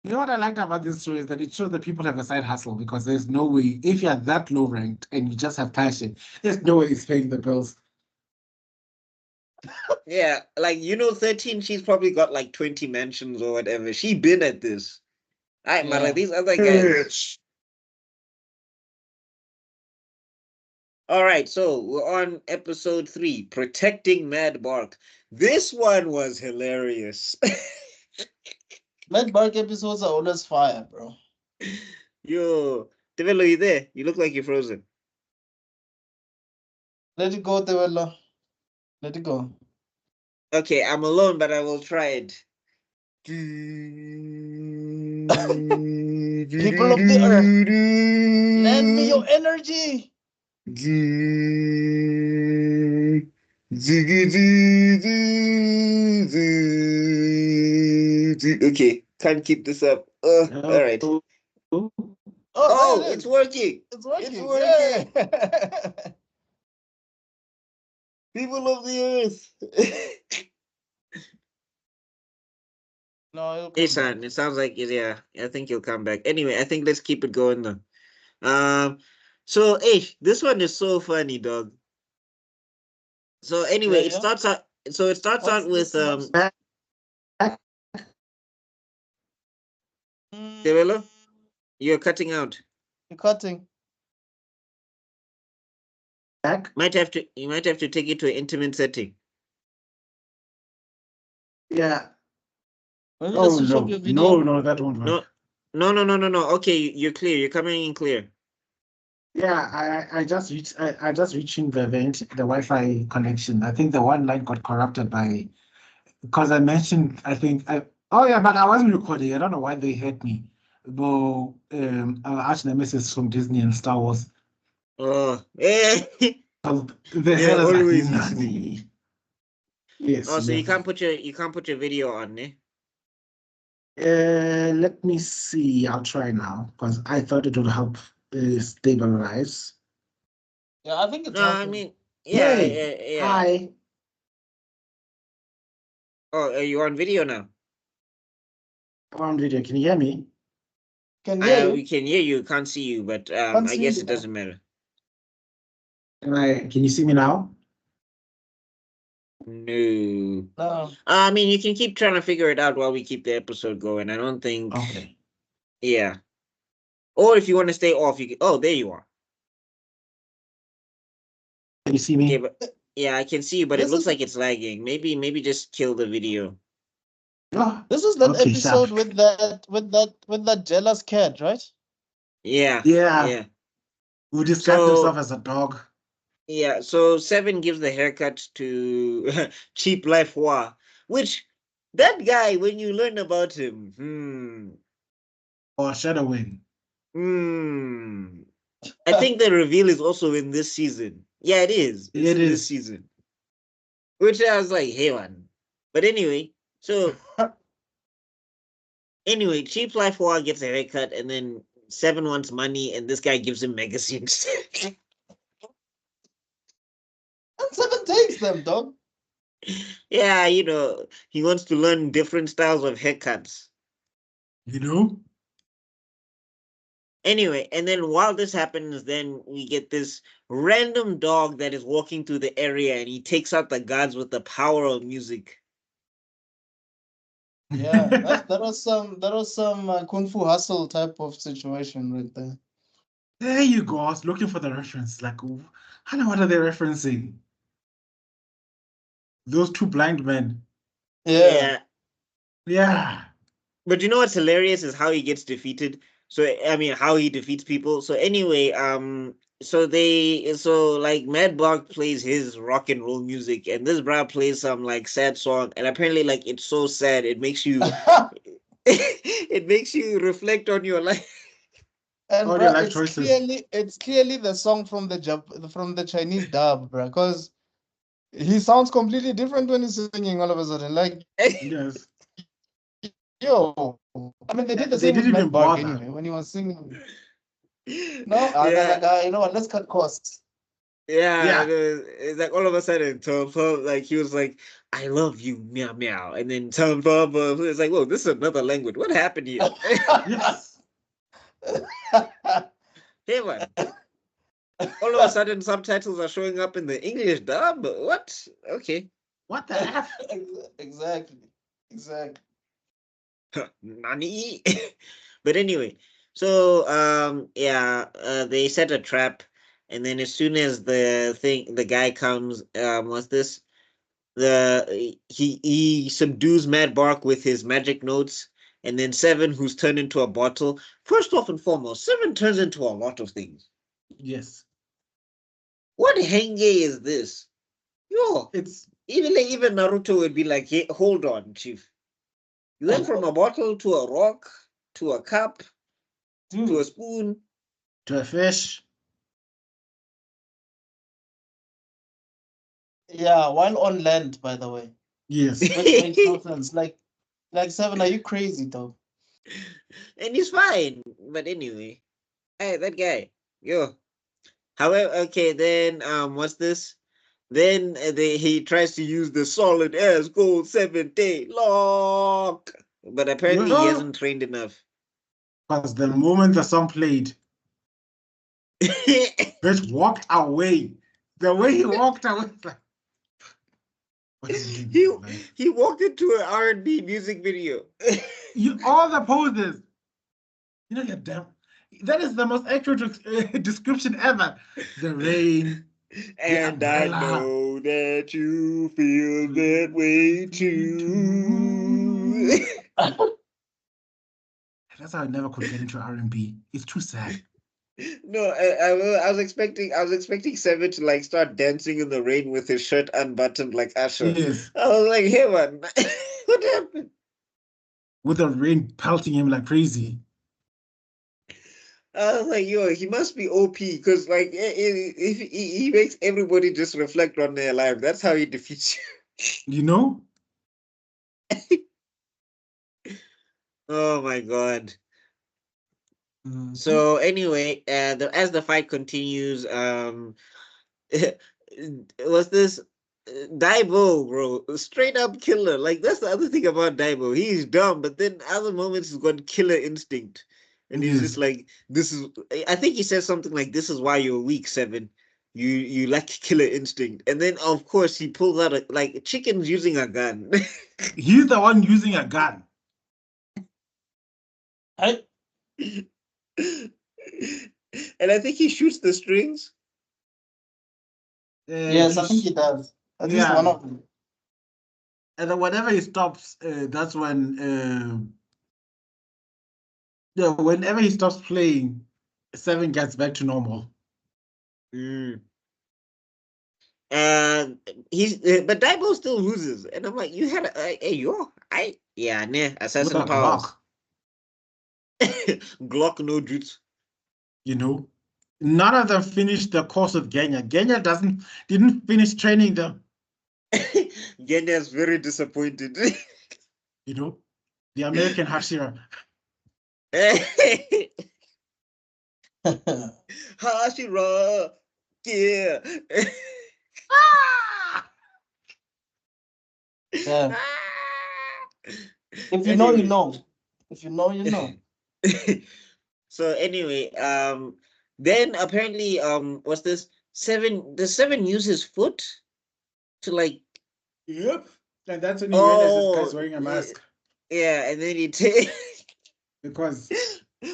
you know what I liked about this show is that it shows that people have a side hustle because there's no way if you're that low ranked and you just have passion, there's no way it's paying the bills. Yeah, like 13, she's probably got like 20 mansions or whatever. She been at this. But Yeah. these other guys. All right, so we're on episode 3, Protecting Mad Bark. This one was hilarious. Mad Bark episodes are always fire, bro. Yo, Develo, you there? You look like you're frozen. Let it go, Tewelo. Let it go. Okay, I'm alone, but I will try it. People of the earth, lend me your energy. Okay, can't keep this up. All right. Oh, Oh, there it it's is. working. It's It's working. working. Yeah. People of the earth. No, he'll Hey, come son, back. it sounds like yeah. I think he'll come back. Anyway, I think let's keep it going though. So hey, this one is so funny, dog. So anyway, Yeah, yeah. it starts What's out the with synopsis? Develo, Mm, you're cutting out. you're cutting. Back. You might have to take it to an intimate setting. Yeah. Will you Oh just switch off no, your video? no, that won't work. No. Okay, you're clear. You're coming in clear. Yeah, I just reached I just reaching the Wi-Fi connection. I think the one line got corrupted by because I mentioned I think I oh yeah, but I wasn't recording. I don't know why they hate me. But our arch nemesis from Disney and Star Wars. Oh, eh. The Yeah, hell is that always. Nani? Yes, Oh, so yes. you can't put your video on, eh? Let me see. I'll try now because I thought it would help stabilize. Yeah, I think it's No, I helping. mean, yeah, Hey, yeah. hi. Oh, are you on video now? I'm on video. Can you hear me? Can hear you. We can hear you, can't see you, but Can't I see guess you it now. doesn't matter. Can you see me now? No. No. I mean, you can keep trying to figure it out while we keep the episode going. I don't think, Okay. yeah. Or if you want to stay off, you can. Oh, there you are. Can you see Okay, me? but yeah, I can see you, but it This looks is like it's lagging. Maybe just kill the video. Oh, this is that okay, sharp. episode with that jealous cat, right? Yeah, Yeah, yeah. who described himself So as a dog. yeah, so Seven gives the haircut to Cheap Life Wa, which that guy, when you learn about him, Or shadowing. I think the reveal is also in this season. Yeah, it is. It's It in this is. season. Which I was like, hey man. But anyway, so anyway, Cheap Life Wa gets a haircut, and then Seven wants money, and this guy gives him magazines. And Seven takes them, dog. Yeah, he wants to learn different styles of haircuts. You know? Anyway, and then while this happens, then we get this random dog that is walking through the area, and he takes out the guards with the power of music. Yeah, that was some kung fu hustle type of situation right there. There you go. I was looking for the reference. Like, I know what are they referencing? Those two blind men. Yeah. Yeah, Yeah. but you know what's hilarious is how he gets defeated. So I mean, how he defeats people. So anyway, so like Mad Dog plays his rock and roll music, and this bra plays some like sad song, and apparently like it's so sad it makes you it makes you reflect on your life. And All your bruh, life choices. it's clearly the song from the Chinese dub, bruh, because he sounds completely different when he's singing all of a sudden. Like, Yes. yo, I mean, they did the They same with didn't even Matt Bark bother. anyway when he was singing. No, they're Yeah, like, you know what? Let's cut costs. yeah. Yeah. It's like all of a sudden, Tom Pop, like he was like, "I love you, meow meow," and then Tom Pop, it's like, "Whoa, this is another language. What happened here?" Yes. Hey man, all of a sudden subtitles are showing up in the English dub. What? Okay, What the F? Exactly. Exactly. nani? But anyway, so yeah, they set a trap, and then as soon as the guy comes, what's this? He subdues Mad Bark with his magic notes, and then Seven, who's turned into a bottle. First off and foremost, Seven turns into a lot of things. Yes. What henge is this? Yo, It's even Naruto would be like, hey, hold on, Chief. You went from a bottle to a rock to a cup to a Dude, spoon. to a fish. yeah, while on land, by the way, Yes. which makes no sense. Like Seven, are you crazy, dog? And he's fine. But anyway, hey, that guy, yo. However, okay, then what's this? Then he tries to use the solid as gold 7-day lock. But apparently he Yeah. hasn't trained enough. Because the moment the song played, Bitch walked away. The way he walked away, it's like, what are you doing with your life? he walked into an R&B music video. All the poses. You know, you're damn. That is the most accurate description ever. The rain. And I know that you feel that way too. That's how I never could get into R&B. It's too sad. No, I was expecting Seven to like start dancing in the rain with his shirt unbuttoned like Usher. Yes. I was like, hey man, what happened? With the rain pelting him like crazy. I was like, yo, he must be OP because like if he makes everybody just reflect on their life. That's how he defeats you. You know? Oh my god. So anyway, as the fight continues, was this Daibo, bro, straight up killer. Like that's the other thing about Daibo. He's dumb, but then other moments he's got killer instinct, and he's just like, "This is." I think he says something like, "This is why you're weak, Seven. You lack killer instinct." And then of course he pulls out like chickens using a gun. He's the one using a gun. And I think he shoots the strings. Yes, I think he does. At least one of them. And then whenever he stops, that's when whenever he stops playing, Seven gets back to normal. But Daibo still loses, and I'm like, you had assassin powers. Glock no jutsu. You know, none of them finished the course of Genya. Genya didn't finish training them. Genya is very disappointed. You know, the American Hashira. Hashira, yeah. Yeah. If you know, you know. If you know, you know. So anyway, then apparently, what's this? Does Seven use his foot to like? Yep. And that's when you realize this guy's wearing a mask. Yeah, and then he takes. Because.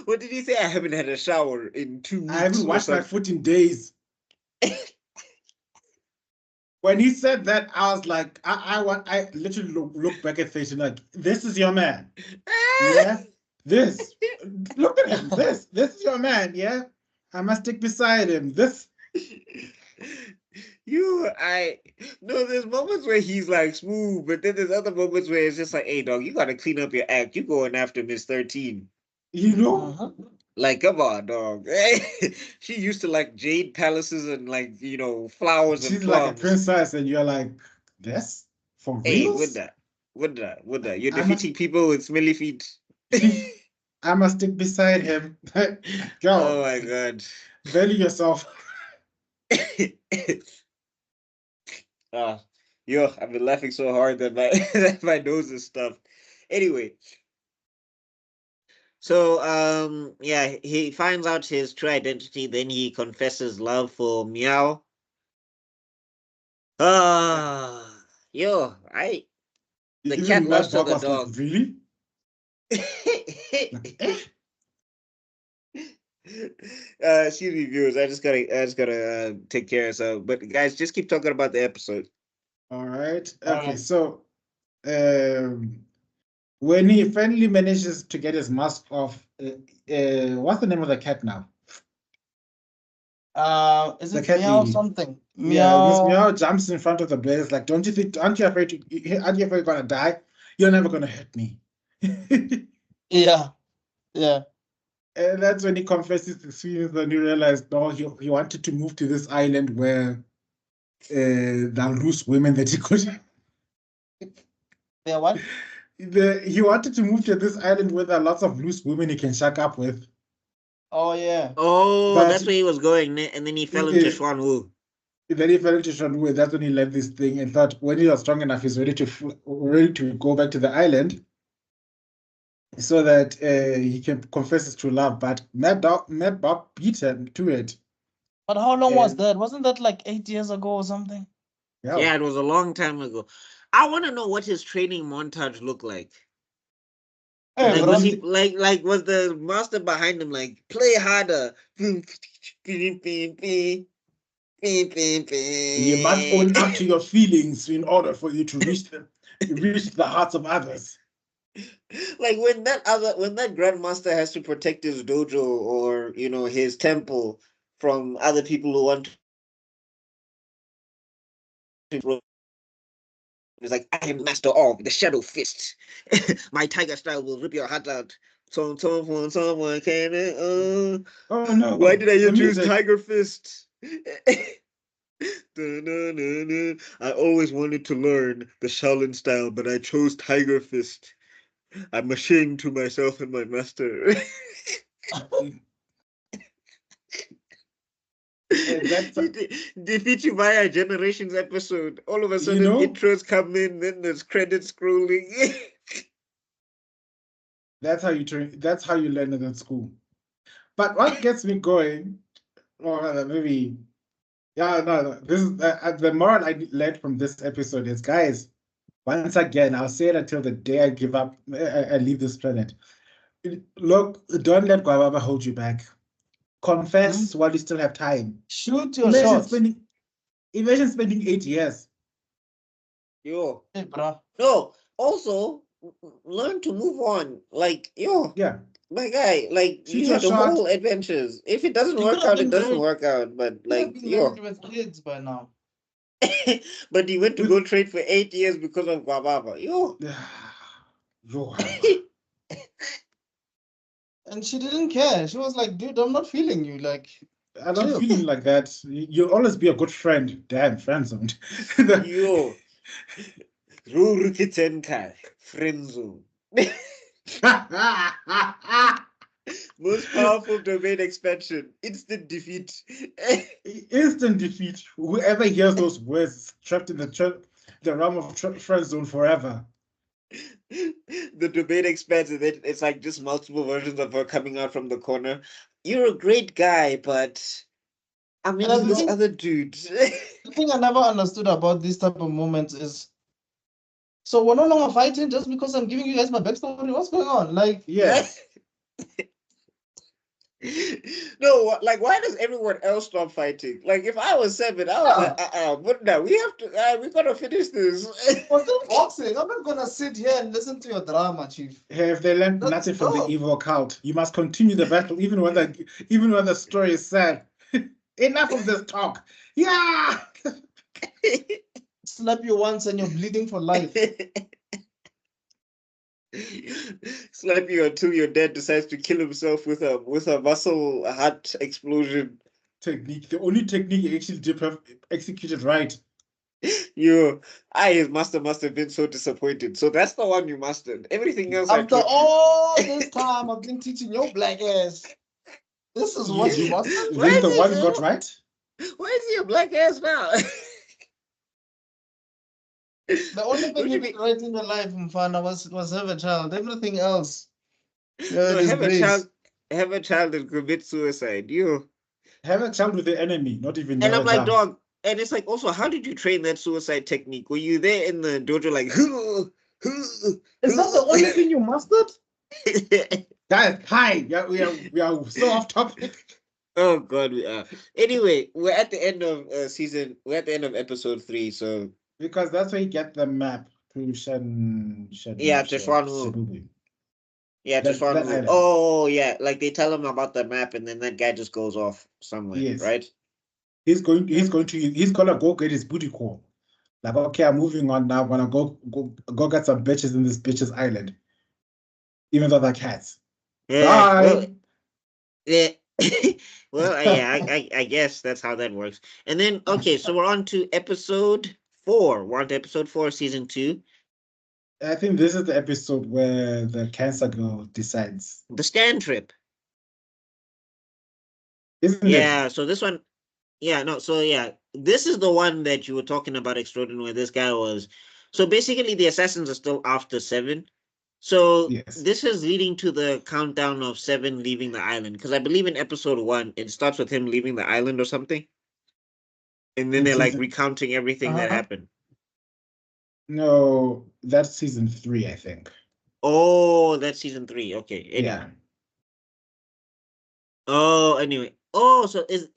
What did he say? I haven't had a shower in 2 weeks. I haven't washed my foot in days. When he said that, I was like, I literally looked back at Satan like, this is your man. Yeah? This. Look at him. This is your man, yeah? I must stick beside him. This. No, there's moments where he's like smooth, but then there's other moments where it's just like, hey dog, you gotta clean up your act. You going after Miss 13. You know? Like, come on, dog. She used to like jade palaces and like, flowers and plums. She's like a princess, and you're like, this? For real? Hey, would that? You're defeating people with smelly feet. I must stick beside him. Go. Oh my god. Value yourself. I've been laughing so hard that my nose is stuffed. Anyway. So, he finds out his true identity, then he confesses love for Meow. The cat loves to the dog. Like, really? Excuse me, viewers. I just gotta take care of so. But guys, just keep talking about the episode. All right. Okay. So, when he finally manages to get his mask off, what's the name of the cat now? Is it Meow something? Meow. Yeah, Miss Meow jumps in front of the bear. It's like, aren't you afraid you're gonna die? You're never gonna hurt me. Yeah. And that's when he confesses to Sweden, and he realized, no, he wanted to move to this island where there are loose women that he could. Yeah, what? He wanted to move to this island where there are lots of loose women he can shack up with. Oh, yeah. Oh, that's where he was going, and then he fell into Xuanwu. Then he fell into Xuanwu. That's when he left this thing and thought when he was strong enough, he's ready to go back to the island. so that he can confess his true love. But Mad Bob beat him to it. But how long was And- that? Wasn't that like 8 years ago or something? Yeah, it was a long time ago. I want to know what his training montage looked like. Hey, Like bro. was he like was the master behind him like play harder? You must own up to your feelings in order for you to reach the hearts of others. Like when that grandmaster has to protect his dojo or his temple from other people who want to. It's like, I am master of the shadow fist. My tiger style will rip your heart out. Someone can Oh no! why did I The choose music. tiger fist? I always wanted to learn the Shaolin style, but I chose tiger fist. I'm ashamed to myself and my master. That's Defeat you via Generations episode. All of a sudden, intros come in, then there's credits scrolling. That's how you train. That's how you learn it at school. But what gets me going, or maybe, yeah, no. This is the moral I learned from this episode is, guys. Once again, I'll say it until the day I give up. I leave this planet. Look, don't let Guavaba hold you back. Confess while you still have time. Shoot your Imagine shot. spending 8 years. Yo. Hey, bro. No, also learn to move on. Like, yo, Yeah. my guy, like Shoot you your had shot. whole adventures. If it doesn't You work could have out, it been doesn't married. work out. But You have like, been yo, married with kids by now. but he went to go trade for 8 years because of Guababa. Yo. Yo. And she didn't care. She was like, dude, I'm not feeling you. Like, I don't chill. feel like that. You'll always be a good friend. Damn, friend zone. Yo. Rurikitenkai. Friend zone. Most powerful domain expansion. Instant defeat. Instant defeat. Whoever hears those words is trapped in the realm of friend zone forever. The domain expands, and then it's like just multiple versions of her coming out from the corner. You're a great guy, but I'm And into I this think- other dude. The thing I never understood about these type of moments is, so we're no longer fighting just because I'm giving you guys my backstory. What's going on? Like, Yes. No, like why does everyone else stop fighting? Like if I was 7, I was like, but now we have to, we gotta finish this. we're still boxing. I'm not gonna sit here and listen to your drama, chief. If they learned nothing from the evil cult, you must continue the battle even when the story is sad. Enough of this talk. Yeah. Slap you once and you're bleeding for life. Slap you until your dad decides to kill himself with a muscle heart explosion. Technique. The only technique he actually did executed right. His master must have been so disappointed. So that's the one you mastered. Everything else After all this time I've been teaching your black ass. This is what you mastered? This is the one you got right? Why is he a black ass now? The only thing you did right in your life, Mfana, was have a child. Everything else. No, have a child and commit suicide. Have a child with the enemy, not even. And I'm like, dog. And it's like, also, how did you train that suicide technique? Were you there in the dojo like, is that the only thing you mastered? That's hi. Yeah, we are so off topic. Oh God, we are. Anyway, we're at the end of We're at the end of episode 3. So because that's where you get the map to Shan. Yeah, to Shanwu. Yeah, to Shanwu. Oh yeah, like they tell him about the map, and then that guy just goes off somewhere. Yes. Right. He's gonna go get his booty call. Like, okay, I'm moving on now. I'm gonna go get some bitches in this bitches island. Even though they're cats. Yeah. Well, yeah. Well, yeah, I guess that's how that works. And then, okay, so we're on to episode 4. We're on to episode 4, season 2. I think this is the episode where the cancer girl decides. The stand trip. Isn't it? Yeah, so this one, yeah, no, so yeah, this is the one that you were talking about, Extraordinary, where this guy was. So basically, the assassins are still after 7. So Yes. this is leading to the countdown of Seven leaving the island, because I believe in episode 1 it starts with him leaving the island or something, and then In they're like season- recounting everything that Uh-huh. happened. No, that's season 3, I think. Oh, that's season 3. Okay. Anyway. Yeah. Oh, anyway. Oh, so is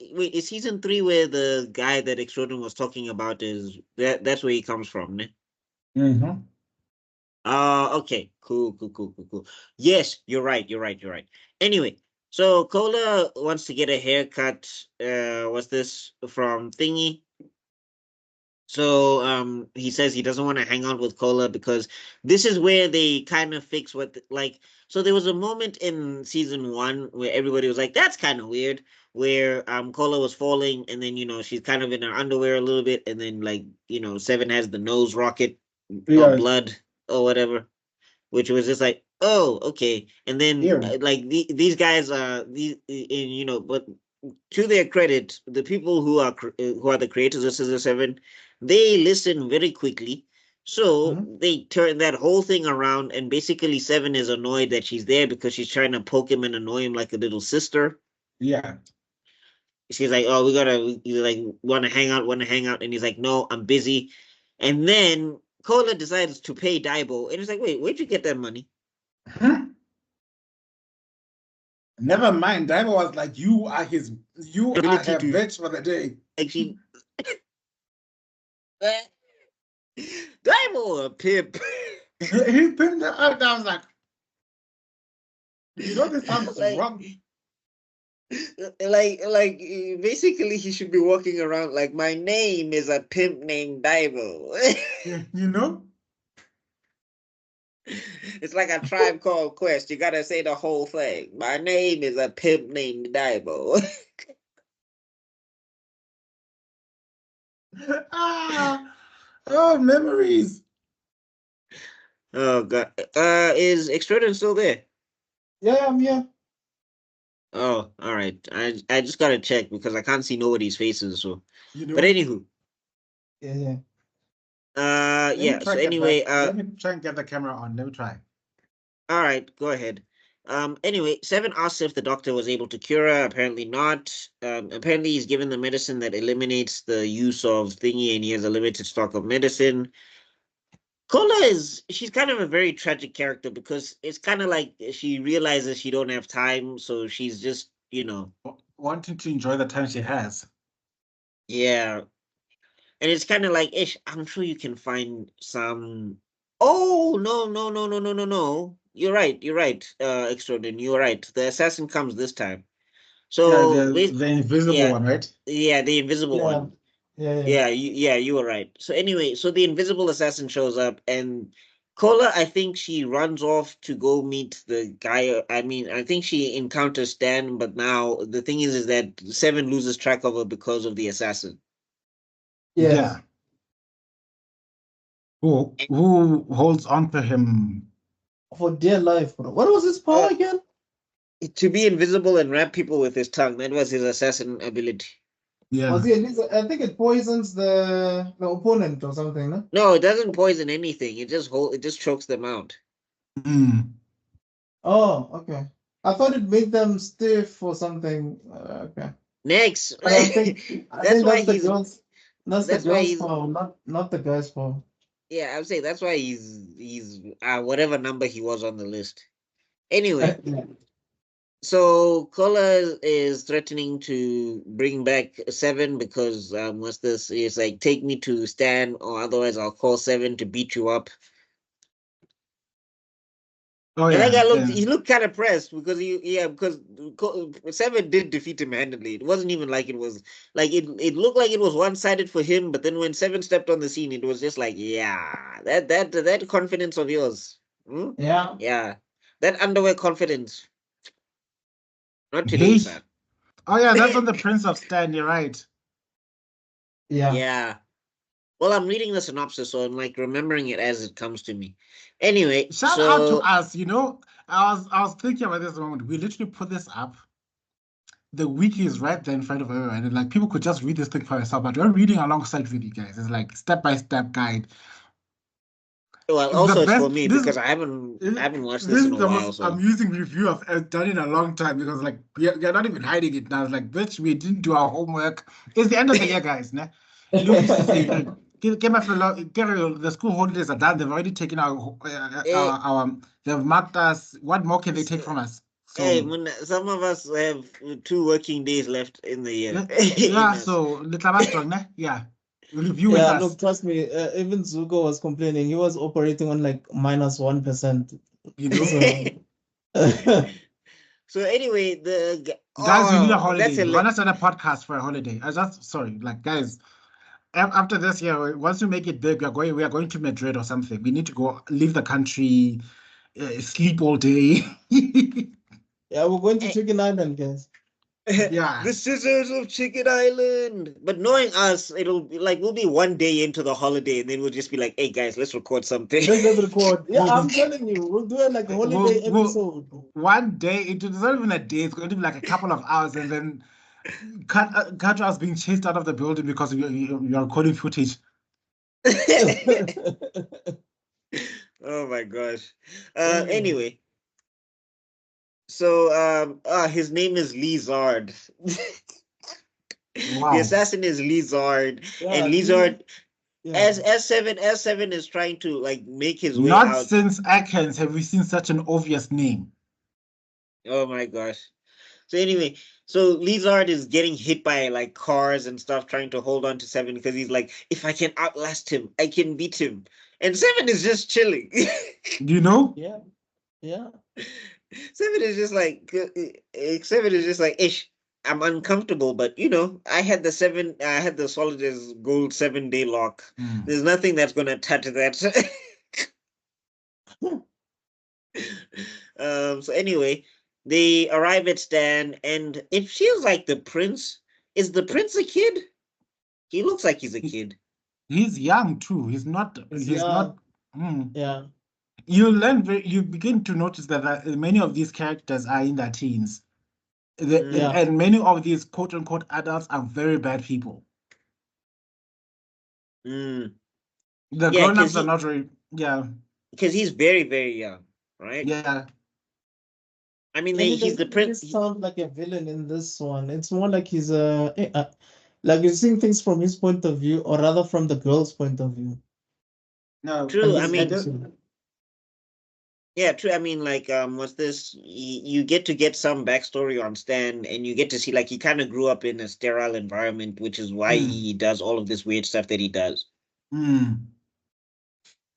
season 3 where the guy that Extraordinary was talking about is that's where he comes from, ne? Mm-hmm. Okay. Cool. Yes, you're right. Anyway, so Cola wants to get a haircut. What's this from Thingy? So he says he doesn't want to hang out with Cola because this is where they kind of fix so there was a moment in season 1 where everybody was like, that's kind of weird, where Cola was falling and then she's kind of in her underwear a little bit, and then Seven has the nose rocket Yeah. of blood or whatever, which was just like, oh, okay. And then Ew. these guys but to their credit, the people who are the creators of Scissor Seven, they listen very quickly. So they turn that whole thing around, and basically Seven is annoyed that she's there because she's trying to poke him and annoy him like a little sister. Yeah. She's like, oh, want to hang out, and he's like, no, I'm busy. And then Cola decides to pay Daibo, and he's like, wait, where'd you get that money? Never mind. Diamond was like, you are her bitch for the day. Actually, Daibo a pimp. He pinned her out. I was like, this sounds wrong. Basically he should be walking around like, my name is a pimp named Daibo. It's like a Tribe Called Quest. You gotta say the whole thing. My name is a pimp named Daibo. Oh, memories. Oh god. Is Extraordinary still there? Yeah, I'm here. Oh, all right. I just gotta check because I can't see nobody's faces. So, You know? but anywho. Yeah. Yeah. So anyway, let me try and get the camera on. Let me try. All right, go ahead. Anyway, Seven asks if the doctor was able to cure her. Apparently not. Apparently he's given the medicine that eliminates the use of Thingy, and he has a limited stock of medicine. Cola she's kind of a very tragic character because it's kind of like she realizes she don't have time, so she's just, wanting to enjoy the time she has. Yeah. And it's kind of like, ish, I'm sure you can find some. Oh, no. You're right. Extraordinary. You're right. The assassin comes this time. So the invisible one, right? Yeah, the invisible one. Yeah. You were right. So anyway, so the invisible assassin shows up, and Cola, I think she runs off to go meet the guy. I mean, I think she encounters Stan, but now the thing is that Seven loses track of her because of the assassin. Yes. Yeah. Who holds on to him for dear life, bro. What was his power again? To be invisible and wrap people with his tongue. That was his assassin ability. Yeah. I think it poisons the opponent or something, no? No, it doesn't poison anything. It just chokes them out. Oh, okay. I thought it made them stiff or something. Okay. Next. I think that's the girl's fault, not the guy's fault. Yeah, I would say that's why he's whatever number he was on the list. Anyway, so Kola is threatening to bring back Seven because what's this? It's like, take me to Stan, or otherwise I'll call Seven to beat you up. Oh, yeah. And that guy he looked kind of pressed because because Seven did defeat him handily. It wasn't even like it was like it looked like it was one-sided for him, but then when Seven stepped on the scene, it was just like, yeah, that confidence of yours. Yeah. That underwear confidence. Not today, sir. Oh yeah, that's on the Prince of Stan, you're right. Yeah. Well, I'm reading the synopsis, so I'm like remembering it as it comes to me. Anyway, shout out to us. I was thinking about this moment. We literally put this up. The wiki is right there in front of everyone, and like people could just read this thing for themselves. But we're reading alongside with you guys. It's like step-by-step guide. Well, It's also the it's for best. me This because I haven't watched this this is in a the while. most So amusing review I've done in a long time because like you're not even hiding it now. It's like, bitch, we didn't do our homework. It's the end of the year, guys. Né? Luke used to say, like, the school holidays are done. They've already taken hey, they've marked us. What more can they take from us? hey, So some of us have 2 working days left in the year. yeah, in us. so little strong, né? Yeah. Review with Yeah, us. look, trust me. Even Zuko was complaining. He was operating on like -1%. You know? So, So anyway, Guys, we need a that's holiday. a We want to start a podcast for a holiday. I just sorry, like guys, after this year, once we make it big, we are going to Madrid or something. We need to go leave the country, sleep all day. yeah, we're going to Hey. Chicken Island, guys. Yeah. The Scissors of Chicken Island. But knowing us, it'll be like we'll be one day into the holiday, and then we'll just be like, "Hey guys, let's record something." Let's just record. Yeah, We'll, I'm telling you, we'll do it like a holiday we'll episode. one day, it's not even a day, it's going to be like a couple of hours, and then cut us being chased out of the building because you're recording footage. Oh my gosh. Mm. Anyway, so his name is Lizard. The Wow. assassin is Lizard, Yeah, and Lizard yeah. as S7 is trying to like make his way Not out. since Atkins have we seen such an obvious name. Oh my gosh. So anyway, so Lizard is getting hit by like cars and stuff, trying to hold on to Seven because he's like, if I can outlast him, I can beat him. And Seven is just chilling. You know? Yeah, yeah. Seven is just like ish. I'm uncomfortable, but I had the solid as gold 7-day lock. Mm. There's nothing that's gonna touch that. So anyway, they arrive at Stan, and it feels like the prince. Is the prince a kid? He looks like he's a kid. He's young too. He's not. He's not. Yeah. You begin to notice that many of these characters are in their teens. Yeah. And many of these quote unquote adults are very bad people. Mm. The Yeah, grown-ups are not really. Yeah. because he's very, very young, right? Yeah. I mean, And he he's the doesn't really prince. sound like a villain in this one. It's more like he's like you're seeing things from his point of view, or rather from the girl's point of view. No. True. And I his mean, attitude. yeah, true. I mean, like, what's this? You get to get some backstory on Stan, and you get to see like he kind of grew up in a sterile environment, which is why he does all of this weird stuff that he does.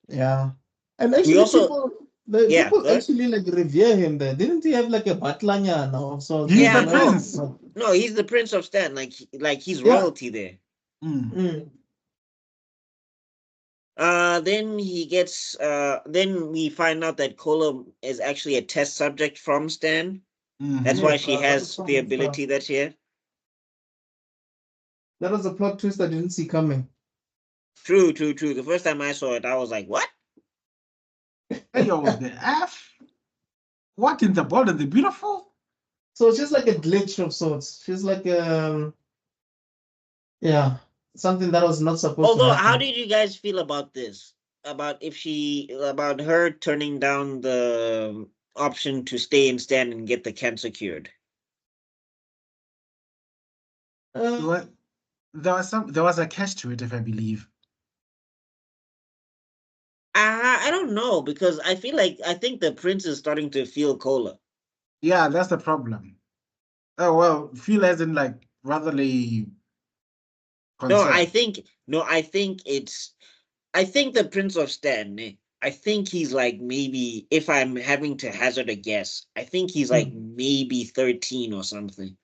Yeah. And We actually, also, yeah, people go ahead. actually like revere him there. Didn't he have like a batlanya now? So He's Yeah, the prince. No, he's the prince of Stan. Like he's Yeah. royalty there. Mm. Then he gets. Then we find out that Kola is actually a test subject from Stan. That's why she has the ability that she had. That was a plot twist I didn't see coming. True. The first time I saw it, I was like, "What?" Hey, yo, the F? What in the world? Are they beautiful? So she's like a glitch of sorts. She's like yeah, something that was not supposed Although, to happen. how did you guys feel about this? About her turning down the option to stay in Stan and get the cancer cured? There was a catch to it, if I believe. I don't know, because I think the prince is starting to feel Kola. Yeah, that's the problem. Oh well, feel as in like brotherly concern. No, I think the Prince of Stan. I think he's like, maybe, if I'm having to hazard a guess, I think he's like maybe 13 or something.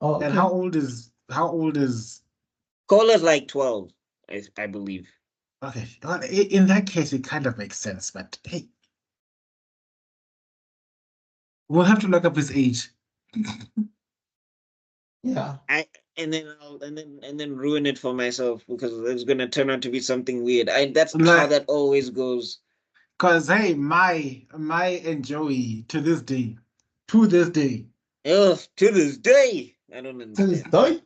Oh, okay. And how old is Kola's like 12, I believe. Okay, well, in that case, it kind of makes sense, but hey, we'll have to look up his age. Yeah. And then ruin it for myself because it's gonna turn out to be something weird. That's how that always goes. Cause hey, my and Joey to this day. Oh, to this day, I don't understand. To this day?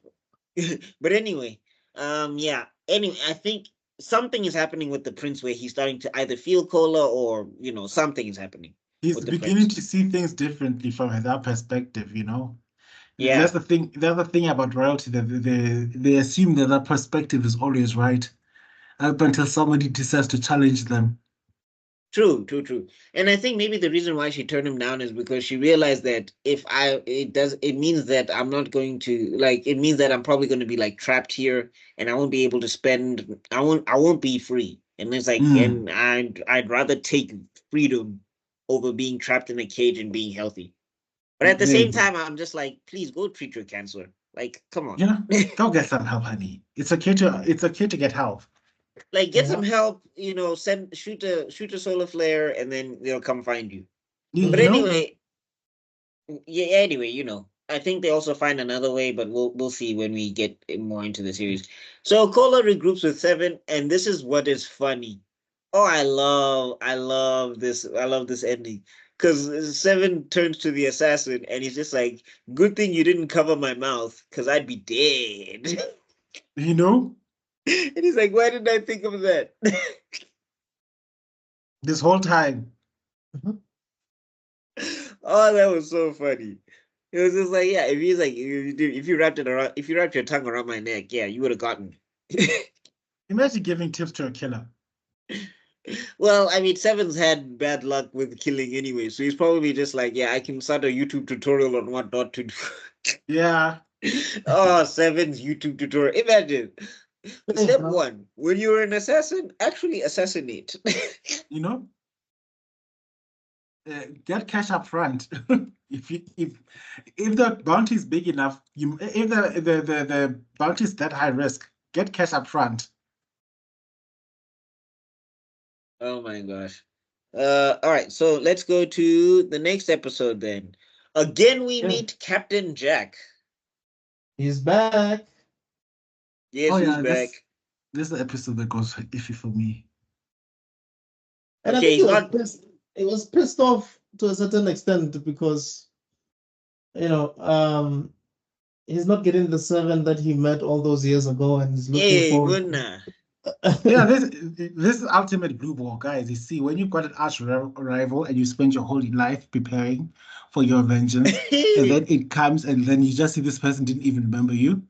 But anyway, yeah. Anyway, I think something is happening with the prince where he's starting to either feel Cola or something is happening. He's beginning to see things differently from that perspective, Yeah. That's the thing. That's the thing about royalty, that they assume that perspective is always right up until somebody decides to challenge them. True. And I think maybe the reason why she turned him down is because she realized that it means that I'm not going to it means that I'm probably going to be like trapped here and I won't be able to I won't be free. And it's like, and I'd rather take freedom over being trapped in a cage and being healthy. But at the same time, I'm just like, please go treat your cancer. Like, come on. Go get some help, honey. It's okay to get help. Like, get some help, shoot a solar flare and then they'll come find you. But anyway, I think they also find another way, but we'll see when we get more into the series. So Cola regroups with Seven, and this is what is funny. Oh, I love this ending. Because Seven turns to the assassin and he's just like, good thing you didn't cover my mouth, because I'd be dead. And he's like, why didn't I think of that? This whole time. Oh, that was so funny. It was just like, yeah, if he's like, if you wrapped your tongue around my neck, yeah, you would have gotten me. Imagine giving tips to a killer. Well, I mean, Seven's had bad luck with killing anyway, so he's probably just like, yeah, I can start a YouTube tutorial on what not to do. Yeah. Oh, Seven's YouTube tutorial. Imagine. Step 1, when you're an assassin, actually assassinate. Get cash up front. if the bounty is big enough, if the bounty is that high risk, get cash up front. Oh my gosh. All right, so let's go to the next episode then. Again, we meet Captain Jack. He's back. Yes, he's back. This is the episode that goes iffy for me. And I think he was pissed off to a certain extent because, he's not getting the 7 that he met all those years ago, and he's looking for. Yeah, this is ultimate blue ball, guys. You see, when you've got an arch rival and you spend your whole life preparing for your vengeance, and then it comes, and then you just see this person didn't even remember you.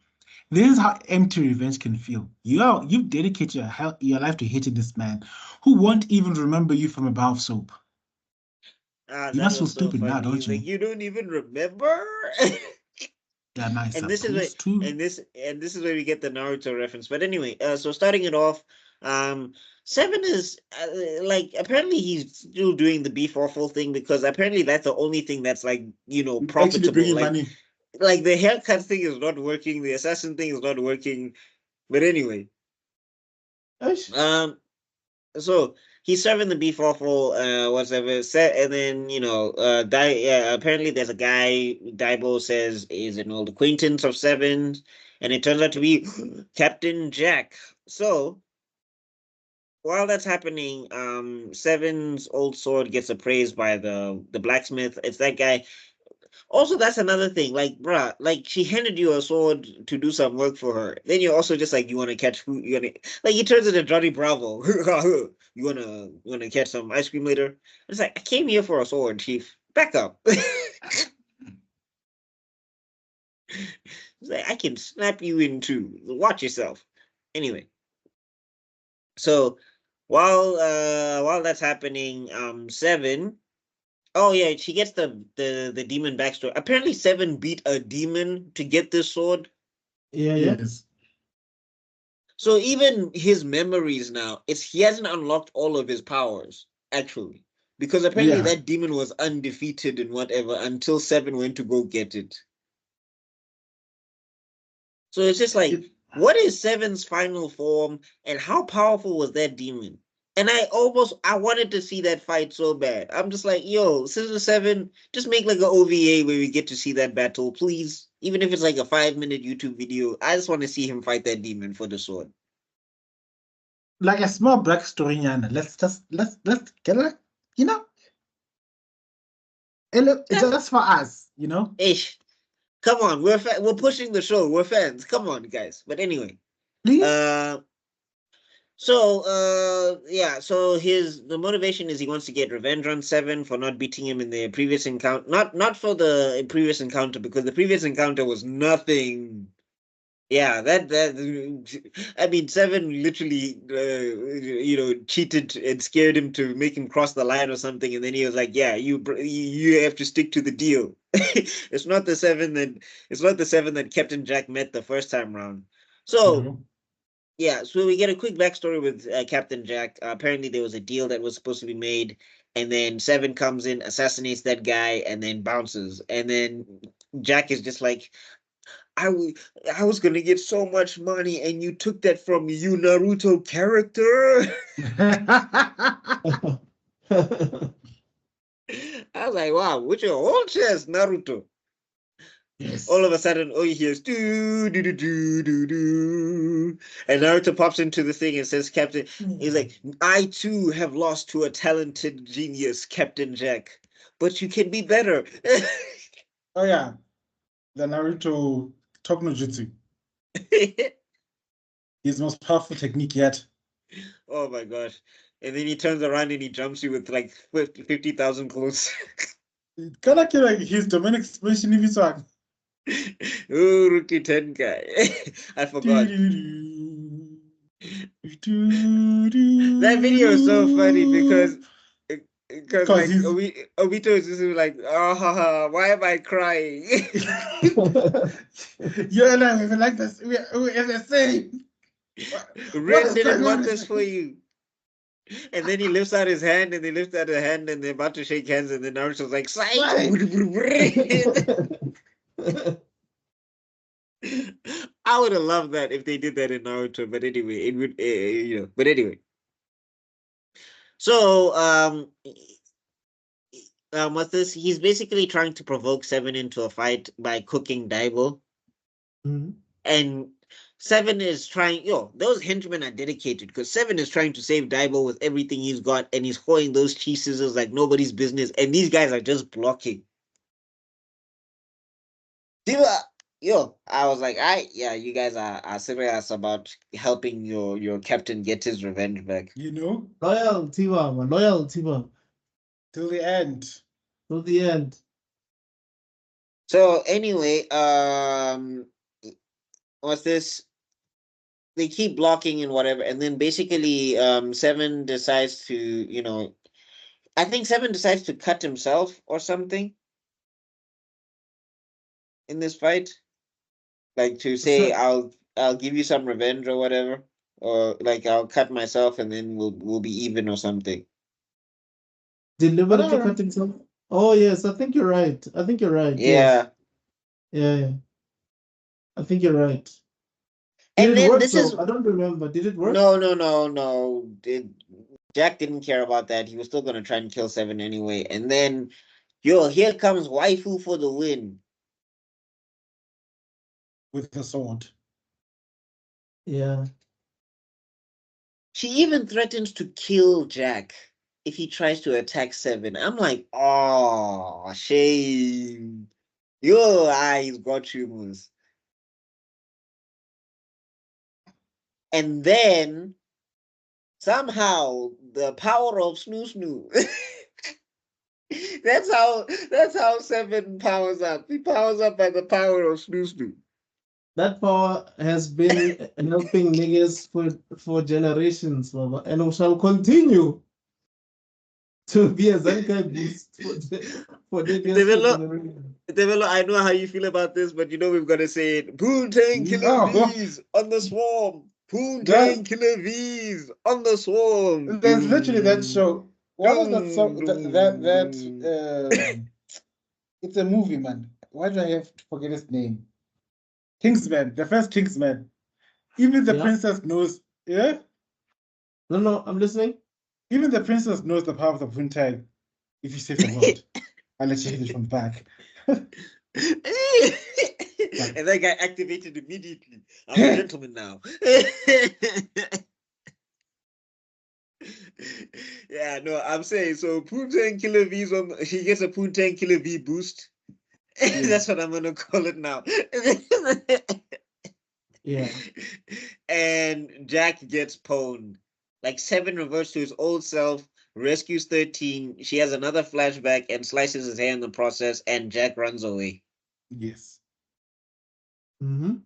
This is how empty revenge can feel. You've dedicated your life to hating this man who won't even remember you from a bar of soap. You must feel stupid now, don't you? Like, you don't even remember? Yeah, nice. And this is where we get the Naruto reference. But anyway, so starting it off, Seven is apparently he's still doing the beef waffle thing because apparently that's the only thing that's profitable. Money. Like the haircut thing is not working, the assassin thing is not working. But anyway, so he's serving the beef waffle, whatever. And then apparently there's a guy Daibo says is an old acquaintance of Seven's, and it turns out to be Captain Jack. So while that's happening, Seven's old sword gets appraised by the blacksmith. It's that guy. Also, that's another thing. Like, bruh, like she handed you a sword to do some work for her. Then you're also just like, you want to catch food? He turns into Johnny Bravo. You wanna catch some ice cream later? It's like, I came here for a sword, Chief. Back up. It's like, I can snap you in two. Watch yourself. Anyway, so while that's happening, Seven. Oh yeah, she gets the demon backstory. Apparently, Seven beat a demon to get this sword. Yeah. Yes. So even his memories now, he hasn't unlocked all of his powers, actually. Because apparently that demon was undefeated and whatever until Seven went to go get it. So it's just like, what is Seven's final form and how powerful was that demon? And I wanted to see that fight so bad. I'm just like, yo, Scissor Seven, just make like an OVA where we get to see that battle, please. Even if it's like a 5-minute YouTube video, I just want to see him fight that demon for the sword. Like a small backstory, Yana. Let's get it, it's just for us, Ish. Come on, we're pushing the show. We're fans. Come on, guys. But anyway. Please? So, so the motivation is he wants to get revenge on Seven for not beating him in the previous encounter. Not for the previous encounter, because the previous encounter was nothing. Yeah, I mean, Seven literally, cheated and scared him to make him cross the line or something, and then he was like, "Yeah, you have to stick to the deal." It's not the Seven that Captain Jack met the first time round. So. Yeah, so we get a quick backstory with Captain Jack. Apparently, there was a deal that was supposed to be made, and then Seven comes in, assassinates that guy, and then bounces. And then Jack is just like, I was gonna get so much money, and you took that from me, you Naruto character. I was like, wow, with your whole chest, Naruto. Yes. All of a sudden, all you hear is do do do do do do, and Naruto pops into the thing and says, "Captain," he's like, "I too have lost to a talented genius, Captain Jack, but you can be better." Oh yeah, the Naruto Top no Jutsu, his most powerful technique yet. Oh my gosh! And then he turns around and he jumps you with like 50,000 clothes. Kind of like his domain expansion in this one. Rookie Tenkai. I forgot. That video is so funny because like Obito is just like, oh, why am I crying? Yeah, no, we like this. We're the same. Ren didn't want this for you. And then he lifts out his hand, and they lift out a hand, and they're about to shake hands, and then Naruto's like, "Psych!" I would have loved that if they did that in Naruto, but anyway, it would, But anyway, so what's this? He's basically trying to provoke Seven into a fight by cooking Daibo, and Seven is trying. Those henchmen are dedicated because Seven is trying to save Daibo with everything he's got, and he's holding those cheese scissors like nobody's business, and these guys are just blocking. I was like, you guys are serious about helping your captain get his revenge back. Loyalty, man. Loyalty, man. Till the end. Till the end. So anyway, what's this? They keep blocking and whatever, and then basically, Seven decides to, I think Seven decides to cut himself or something in this fight, like to say, I'll give you some revenge or whatever, or like I'll cut myself and then we'll be even or something. Deliberately cut himself. Oh yes, I think you're right. Yeah. Yes. Yeah. I think you're right. And then this is, I don't remember. Did it work? No. Jack didn't care about that. He was still gonna try and kill Seven anyway. And then, here comes waifu for the win. With the sword. Yeah. She even threatens to kill Jack if he tries to attack Seven. I'm like, oh, shame. Your eyes got you, Moose. And then somehow the power of Snoo. That's how Seven powers up. He powers up by the power of Snoo. That power has been helping niggas for generations, Baba, and we shall continue to be a Zenkai boost for niggas. Develo, I know how you feel about this, but we've got to say it. Poontang Killer V's on the swarm. Poontang Killer V's on the swarm. There's literally that show. What was that song? It's a movie, man. Why do I have to forget his name? Kingsman, the first Kingsman. Even the princess knows. Yeah? No, I'm listening. Even the princess knows the power of the Poontang. If you say the word, I'll let you hit it from the back. And that guy activated immediately. I'm a gentleman now. Yeah, no, I'm saying so. Poontang Killer V's he gets a Poontang Killer V boost. Yeah. That's what I'm gonna call it now. Yeah. And Jack gets pwned. like 7 reverts to his old self, rescues 13. She has another flashback and slices his hair in the process, and Jack runs away. Yes. Mm-hmm.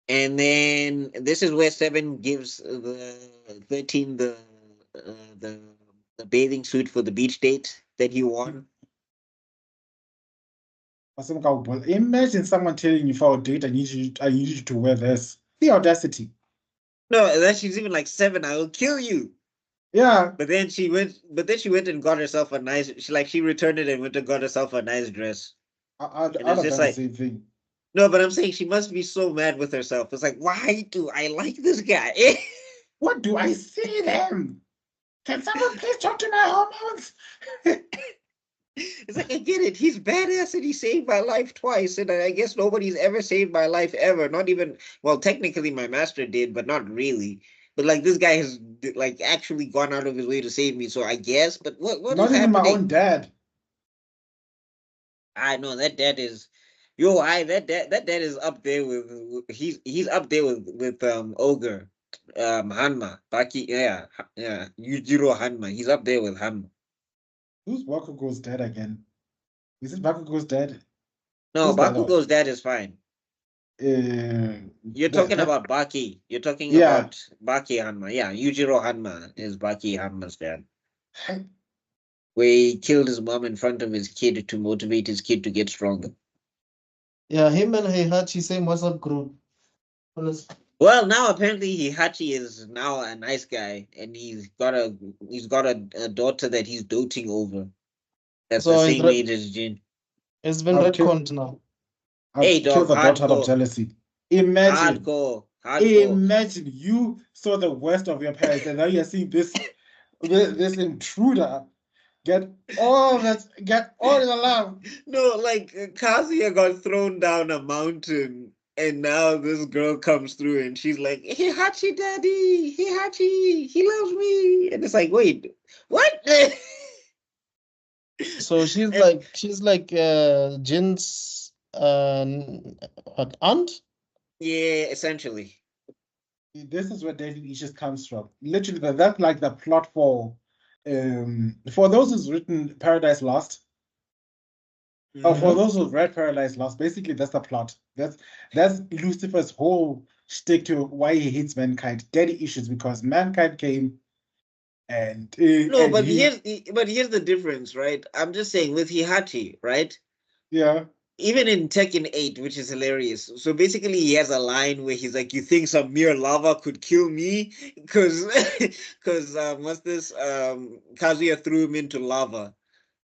And then this is where 7 gives the 13 the the bathing suit for the beach date that he won. Imagine someone telling you for a date, I need you to wear this. The audacity. No, that she's even like 7. I will kill you. Yeah. But then she went. And got herself a nice. She returned it and went and got herself a nice dress. I'd And have it's done just the like, same thing. no, but I'm saying she must be so mad with herself. It's like, why do I like this guy? What do I see them? Can someone please talk to my hormones? It's like, I get it. He's badass and he saved my life twice. And I guess nobody's ever saved my life ever. Not even, well, technically my master did, but not really. But like this guy has like actually gone out of his way to save me. So I guess, but what Not is even my happening? own dad. I know that is, yo, that dad is up there with he's up there with Ogre, Hanma, Baki, yeah, Yujiro Hanma. He's up there with Hanma. Who's Bakugo's dad again? Is it Bakugo's dad? No, Who's the other one? Bakugo's dad is fine. You're talking about Baki. You're talking Yeah. about Baki Hanma. Yeah, Yujiro Hanma is Baki Hanma's dad. Where he killed his mom in front of his kid to motivate his kid to get stronger. Yeah, him and Heihachi same WhatsApp group. Honestly. Well, now apparently Hihachi is now a nice guy, and he's got a daughter that he's doting over. That's the So same age as Jin. it's been I'll kill- retconned now. Hey, I'd kill dog, the daughter out of hardcore. jealousy. Imagine. Hardcore. Imagine you saw the worst of your parents, and now you're seeing this intruder get all the love. No, like Kazuya got thrown down a mountain, and now this girl comes through, and she's like, "Hihachi, daddy, Hihachi, he loves me," and it's like, wait, what? So she's like Jin's what, aunt? Yeah, essentially. This is where dating issues comes from. Literally, that's like the plot for those who's written Paradise Lost. Or for those who've read Paradise Lost, basically that's the plot. That's Lucifer's whole shtick to why he hates mankind. Daddy issues because mankind came and No, and but he, here's the difference, right? I'm just saying with Hihachi, right? yeah. Even in Tekken 8, which is hilarious. So basically, he has a line where he's like, "You think some mere lava could kill me?" Because what's this? Kazuya threw him into lava,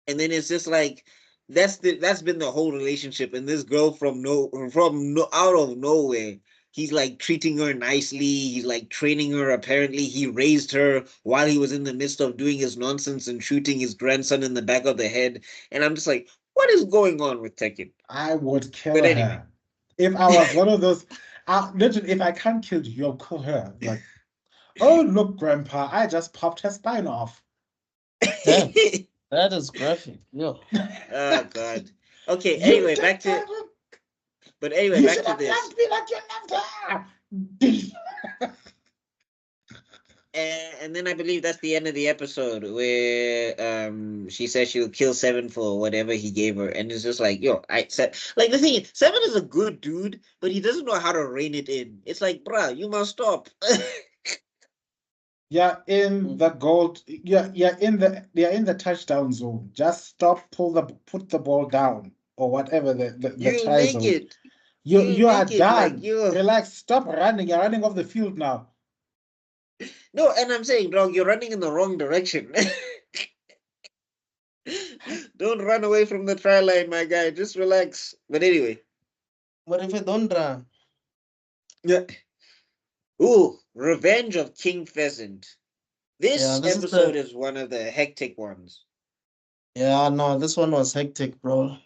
and then it's just like that's been the whole relationship. And this girl from out of nowhere, he's like treating her nicely. He's like training her. Apparently, he raised her while he was in the midst of doing his nonsense and shooting his grandson in the back of the head. And I'm just like, what is going on with Tekken? I would kill But her. anyway. If I was one of those, literally, if I can't kill you, I'll kill her. Like, oh, look, Grandpa, I just popped her spine off. Damn, that is graphic. Yo. Oh God. Okay. Anyway, back to. But anyway, You back should to have this. loved me like you loved her. And then I believe that's the end of the episode where she says she'll kill Seven for whatever he gave her, and it's just like, yo, I said, like the thing is, Seven is a good dude, but he doesn't know how to rein it in. It's like, bruh, you must stop. Yeah, in the gold. Yeah, in the touchdown zone. Just stop, put the ball down, or whatever the You try make zone. it. You are make it like done. you. Relax. Stop running. You're running off the field now. No, and I'm saying, dog, you're running in the wrong direction. Don't run away from the try line, my guy. Just relax. But anyway. What if I don't run? Yeah. Ooh, Revenge of King Pheasant. This episode is one of the hectic ones. Yeah, no, this one was hectic, bro.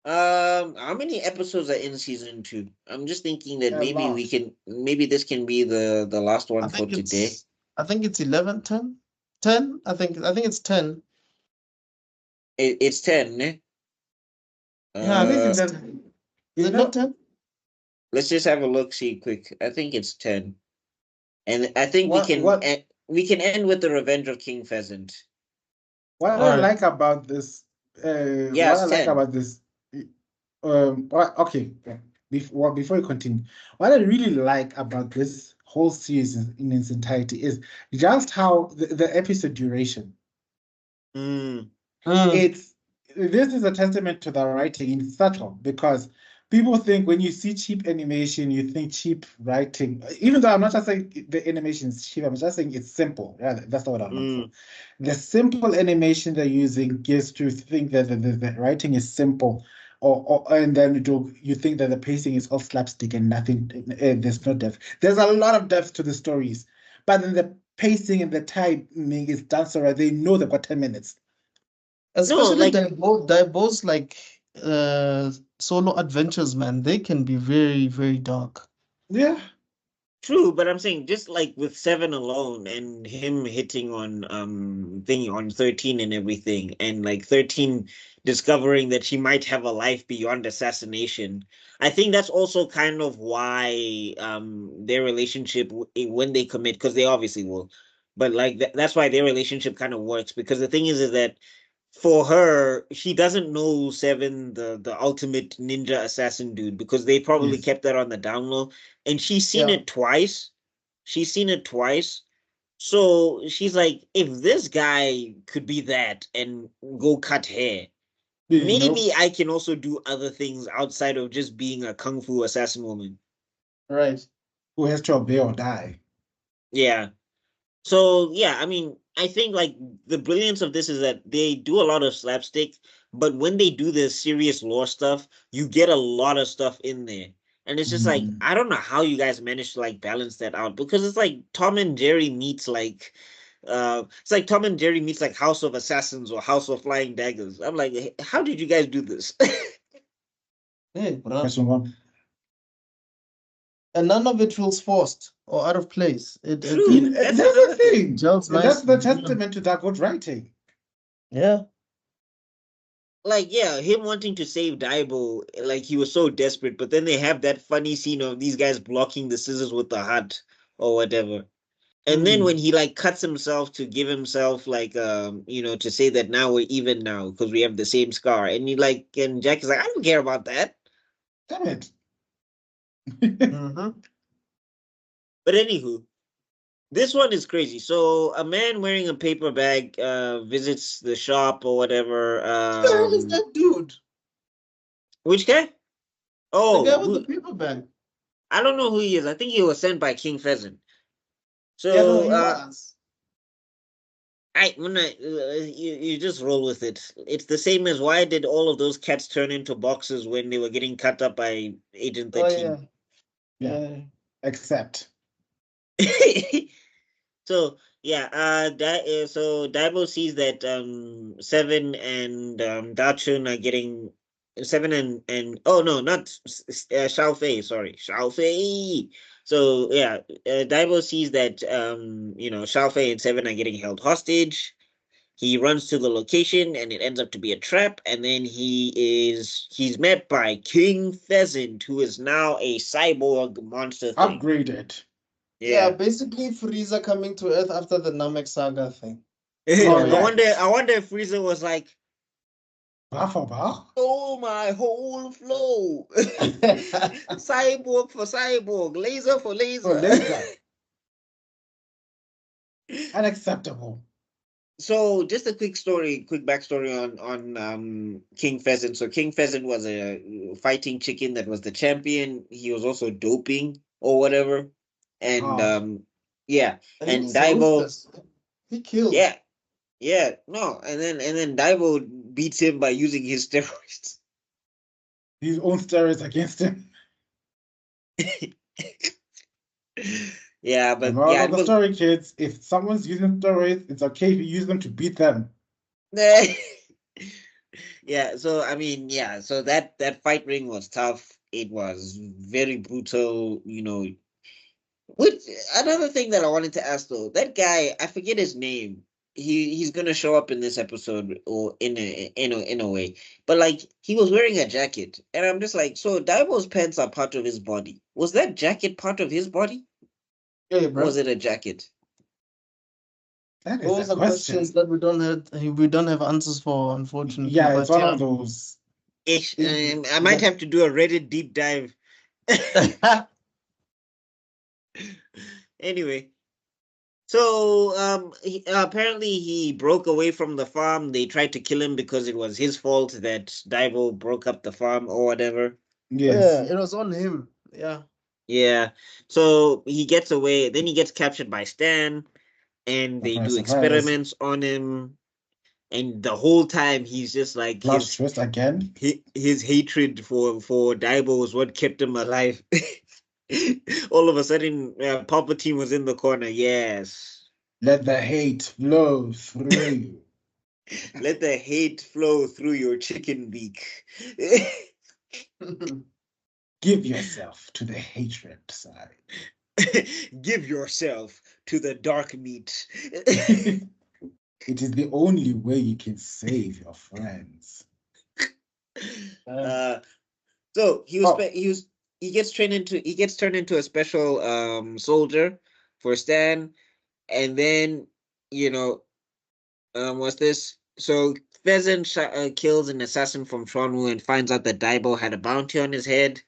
How many episodes are in season 2? I'm just thinking that maybe this can be the last one for today. I think it's 11, 10? 10? I think it's 10. It's 10, eh? Yeah, I think it's 10. Is it not 10? Let's just have a look, see quick. I think it's 10. And I think What we can end with the Revenge of King Pheasant. what I Alright. like about this, Yeah, what it's I like 10. about this, okay, before you continue, what I really like about this whole series in its entirety is just how the episode duration. Mm. This is a testament to the writing in subtle, because people think when you see cheap animation, you think cheap writing. Even though I'm not just saying the animation is cheap, I'm just saying it's simple. Yeah, that's not what I'm looking for. The simple animation they're using gives to think that the writing is simple, and then you think that the pacing is all slapstick and nothing. There's no depth. There's a lot of depth to the stories, but then the pacing and the timing is done so right. They know they've got 10 minutes. Especially like- Daibo's like solo adventures, man. They can be very, very dark. Yeah. True, but I'm saying just like with 7 alone and him hitting on thing on 13 and everything, and like 13 discovering that she might have a life beyond assassination. I think that's also kind of why their relationship when they commit, because they obviously will, but like that's why their relationship kind of works, because the thing is that for her, she doesn't know Seven, the ultimate ninja assassin dude, because they probably Yes. kept that on the down low, and she's seen Yeah. it twice. She's seen it twice. So she's like, if this guy could be that and go cut hair, maybe I can also do other things outside of just being a kung fu assassin woman. Right. Who has to obey or die? Yeah. So yeah, I mean, I think like the brilliance of this is that they do a lot of slapstick, but when they do the serious lore stuff, you get a lot of stuff in there. And it's just like, I don't know how you guys managed to like balance that out, because it's like Tom and Jerry meets like it's like Tom and Jerry meets like House of Assassins or House of Flying Daggers. I'm like, how did you guys do this? Hey, bro. Question one. And none of it feels forced or out of place. True. That's That's the another thing. thing. gels That's the nicely. testament to that good writing. Yeah. Like, yeah, him wanting to save Daibo, like he was so desperate, but then they have that funny scene of these guys blocking the scissors with the hut or whatever. And then when he like cuts himself to give himself like to say that now we're even now because we have the same scar. And and Jack is like, I don't care about that. Damn it. Mm-hmm. But anywho, this one is crazy. So a man wearing a paper bag visits the shop or whatever. Who the hell is that dude? Which guy? The Oh, guy with the paper bag. I don't know who he is. I think he was sent by King Pheasant. So Yeah, no, he was. you just roll with it. It's the same as why did all of those cats turn into boxes when they were getting cut up by Agent Oh 13? yeah. Yeah. Except. So yeah, so Daibo sees that Seven and Dachun are getting Seven and oh no, not Xiao Fei, sorry, Xiao Fei. So yeah, Daibo sees that Xiao Fei and Seven are getting held hostage. He runs to the location and it ends up to be a trap, and then he's met by King Pheasant, who is now a cyborg monster thing. Upgraded. Yeah, Yeah. basically Frieza coming to Earth after the Namek saga thing. I wonder if Frieza was like, Bar for bar? oh, my whole flow. Cyborg for cyborg, laser for laser. Oh, laser. Unacceptable. So just a quick backstory on King Pheasant. So King Pheasant was a fighting chicken that was the champion. He was also doping or whatever. And yeah, and He's Daibo, ruthless. He killed. yeah, no, and then Daibo beats him by using his steroids. His own steroids against him. Yeah, The but moral yeah, of the story, kids, if someone's using steroids, it's okay if you use them to beat them. yeah, so I mean, yeah, so that fight ring was tough. It was very brutal, Which another thing that I wanted to ask though, that guy, I forget his name. He's gonna show up in this episode or in a way, but like he was wearing a jacket, and I'm just like, so Daibo's pants are part of his body. Was that jacket part of his body? Hey, Or bro. was it a jacket? That is Those a are questions question. that we don't have answers for, unfortunately. Yeah, it's But one yeah. of those. Ish, It- I might have to do a Reddit deep dive. Anyway, so apparently he broke away from the farm. They tried to kill him because it was his fault that Divo broke up the farm or whatever. yes. Yeah, it was on him. Yeah. Yeah. So he gets away. Then he gets captured by Stan, and they Surprise, do surprise. experiments on him. And the whole time he's just like Plot twist again. his hatred for Daibo was what kept him alive. All of a sudden, Palpatine was in the corner. Yes, Let the hate flow through you. let the hate flow through your chicken beak. Give yourself to the hatred side. Give yourself to the dark meat. It is the only way you can save your friends. uh, so he gets turned into a special soldier for Stan, and then you know what's this? So Pheasant kills an assassin from Tronwu and finds out that Daibo had a bounty on his head,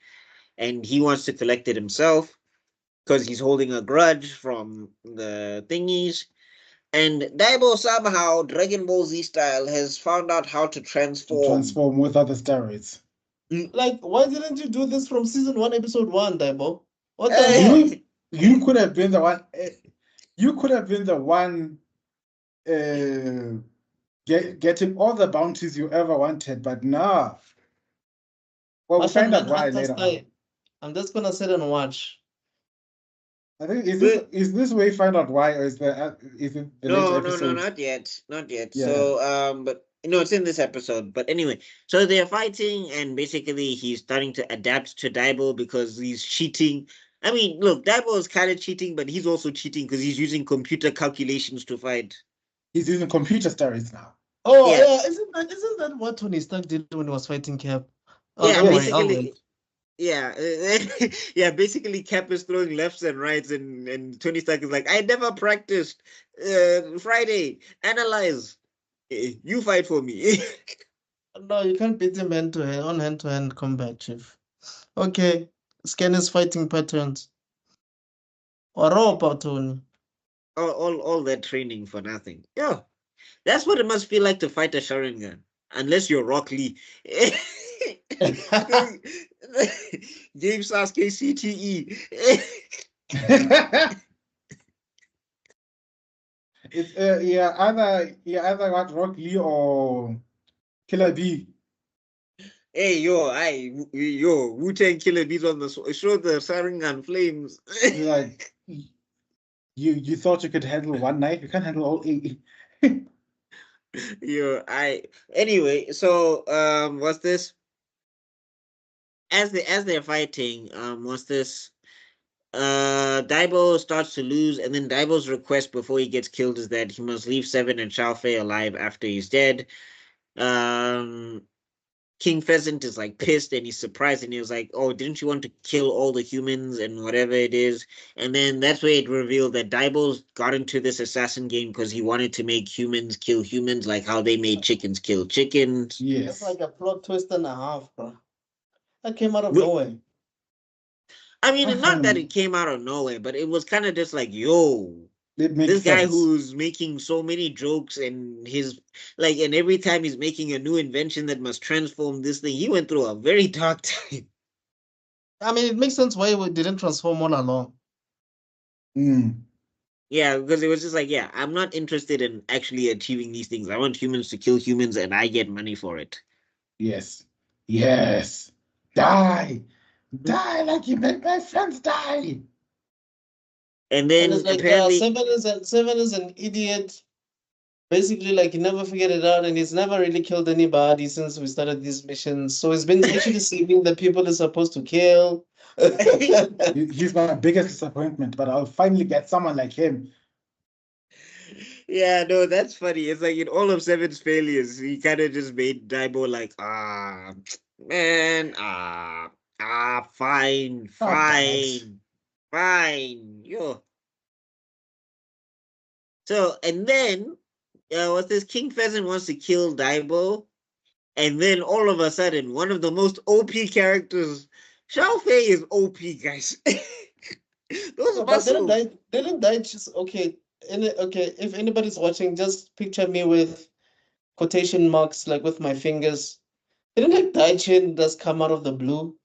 and he wants to collect it himself because he's holding a grudge from the thingies. And Daibo somehow, Dragon Ball Z style, has found out how to To transform. transform with other steroids. Like, why didn't you do this from season 1, episode 1, Daibo? What the Eh, hell? You could have been the one. You could have been the one getting all the bounties you ever wanted, but nah. Well, we'll Martian find out why Manhunter later style. on. I'm just gonna sit and watch. I think But- is this where you find out why, or is it the later no, episode? not yet, not yet. Yeah. So, but no, it's in this episode. But anyway, so they're fighting, and basically he's starting to adapt to Daibo because he's cheating. I mean, look, Daibo is kind of cheating, but he's also cheating because he's using computer calculations to fight. He's using computer steroids now. Oh Yeah. yeah, isn't that what Tony Stark did when he was fighting Cap? Oh, Yeah, don't worry, basically. I'll wait. Yeah, yeah. Basically, Cap is throwing lefts and rights, and Tony Stark is like, "I never practiced. Friday, analyze. You fight for me." No, you can't beat him on hand-to-hand combat, Chief. Okay, scan his fighting patterns. Oropa, Tony. all that training for nothing. Yeah, that's what it must feel like to fight a Sharingan, unless you're Rock Lee. Game Sasuke CTE. It's either got Rock Lee or Killer B. Hey yo, Wu-Tang Killer Bees on the show the Sharingan flames. Like you thought you could handle one knife, you can't handle all eight. Yo, anyway, so what's this? As they're fighting, what's this? Daibo starts to lose, and then Daibo's request before he gets killed is that he must leave Seven and Shao Fei alive after he's dead. King Pheasant is like pissed and he's surprised and he was like, "Oh, didn't you want to kill all the humans and whatever it is?" And then that's where it revealed that Daibo's got into this assassin game because he wanted to make humans kill humans, like how they made chickens kill chickens. That's Yes. like a plot twist and a half, bro. That came out of Wh- nowhere. I mean, not that it came out of nowhere, but it was kind of just like, yo, It makes this guy sense. who's making so many jokes and and every time he's making a new invention that must transform this thing, he went through a very dark time. I mean, it makes sense why we didn't transform all along. Mm. Yeah, because it was just like, yeah, I'm not interested in actually achieving these things. I want humans to kill humans and I get money for it. Yes. Yes. Die. Die like you made my friends die. And then And it's like, apparently, Seven is an idiot. Basically, like he never figured it out, and he's never really killed anybody since we started these missions. So he's been actually saving the people he's supposed to kill. He's my biggest disappointment, but I'll finally get someone like him. yeah, no, that's funny. It's like in all of Seven's failures, he kind of just made Daibo like, man, fine, Oh, God. fine, yo. So, and then, what's this? King Pheasant wants to kill Daibo. And then all of a sudden, one of the most OP characters, Xiao Fei is OP, guys. Those No, but muscles. didn't die just okay. Okay, if anybody's watching, just picture me with quotation marks, like with my fingers. Didn't like Daichin just come out of the blue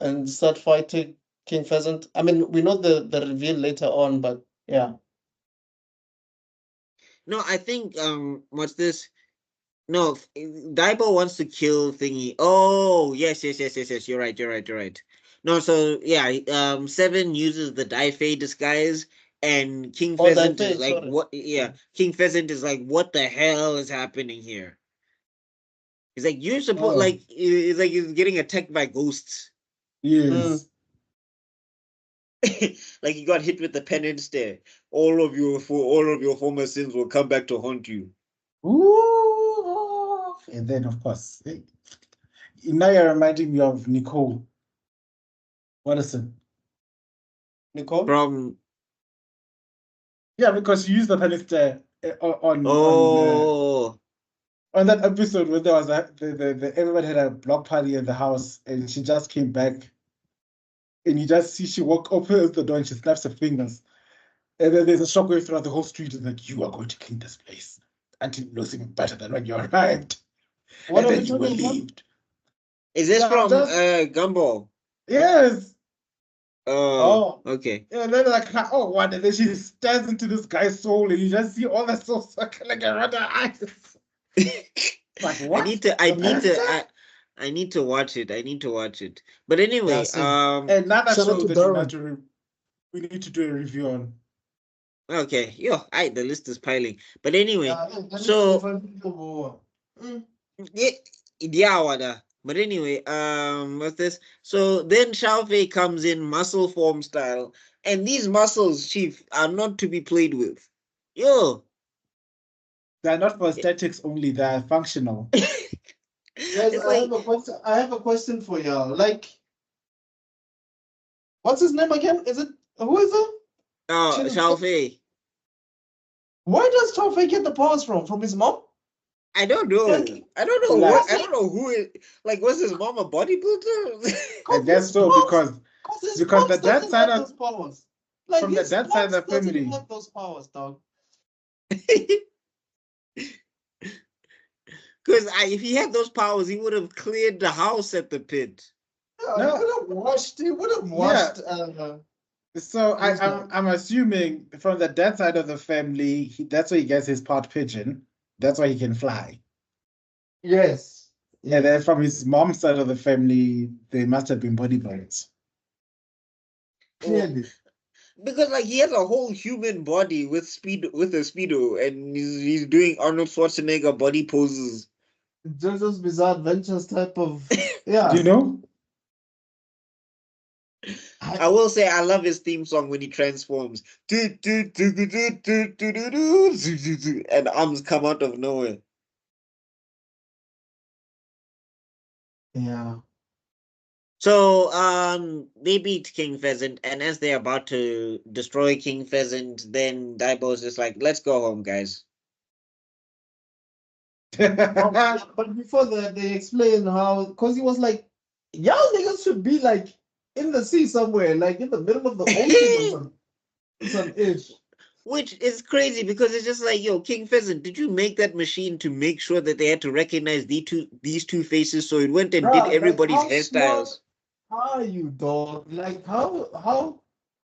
and start fighting King Pheasant? I mean, we know the reveal later on, but yeah. No, I think what's this? No, Daibo wants to kill thingy. Oh, yes. You're right. No, so yeah, Seven uses the Daifei disguise, and King Oh, Pheasant is Daifei, like, sorry. what? Yeah, King Pheasant is like, what the hell is happening here? He's like, you're supposed Oh. like, it's like he's getting attacked by ghosts. Yes. Like you got hit with the penance there. All of your former sins will come back to haunt you. Ooh. And then, of course, now you're reminding me of Nicole. What is it? Nicole? From Yeah, because she used the canister oh on that episode where there was everybody had a block party in the house, and she just came back, and you just see she opens the door and she snaps her fingers, and then there's a shockwave throughout the whole street. It's like, you are going to clean this place until it knows even better than when you arrived. What And are then we you were talking about? relieved. is this Yeah, from just- Gumball? Yes. Oh, okay. And then like, oh, what? And then she stares into this guy's soul, and you just see all the soul circling around her eyes. Like, what? I need to watch it. I need to watch it. But anyway, Another Shout out show to that Darwin. we need to do a review on. okay, the list is piling. But anyway, yeah, wada. But anyway, what's this? So then Xiao Fei comes in muscle form style, and these muscles, Chief, are not to be played with. Yo. They're not for aesthetics only, they're functional. Guys, It's I have a question. I have a question for y'all. Like, what's his name again? Who is it? Xiao Fei. Where does Xiao Fei get the powers from? From his mom? I don't know. Like, I don't know like- what. I don't know who it. Like, was his mom a bodybuilder? I guess so, because his because mom the dad doesn't side have of- those powers. Like, from the his dad side of the mom doesn't family. have those powers, dog. Because if he had those powers, he would have cleared the house at the pit. Yeah, No. he would have washed. He would have washed. So Who's that? I'm assuming from the dad side of the family, that's where he gets his part pigeon. That's why he can fly. Yes. And then from his mom's side of the family, they must have been bodybuilders. Clearly. Because like he has a whole human body with a speedo, and he's doing Arnold Schwarzenegger body poses. JoJo's Bizarre Adventures type of. Yeah. Do you know? I will say I love his theme song when he transforms. And arms come out of nowhere. Yeah. So they beat King Pheasant, and as they're about to destroy King Pheasant, then Daibo's just like, let's go home, guys. But before that, they explain how, because he was like, y'all niggas should be like in the sea somewhere, like in the middle of the ocean or some ish. Which is crazy because it's just like, yo, King Pheasant, did you make that machine to make sure that they had to recognize these two faces, so it went and Bruh, did everybody's like, how hairstyles? smart are you, dog? Like, how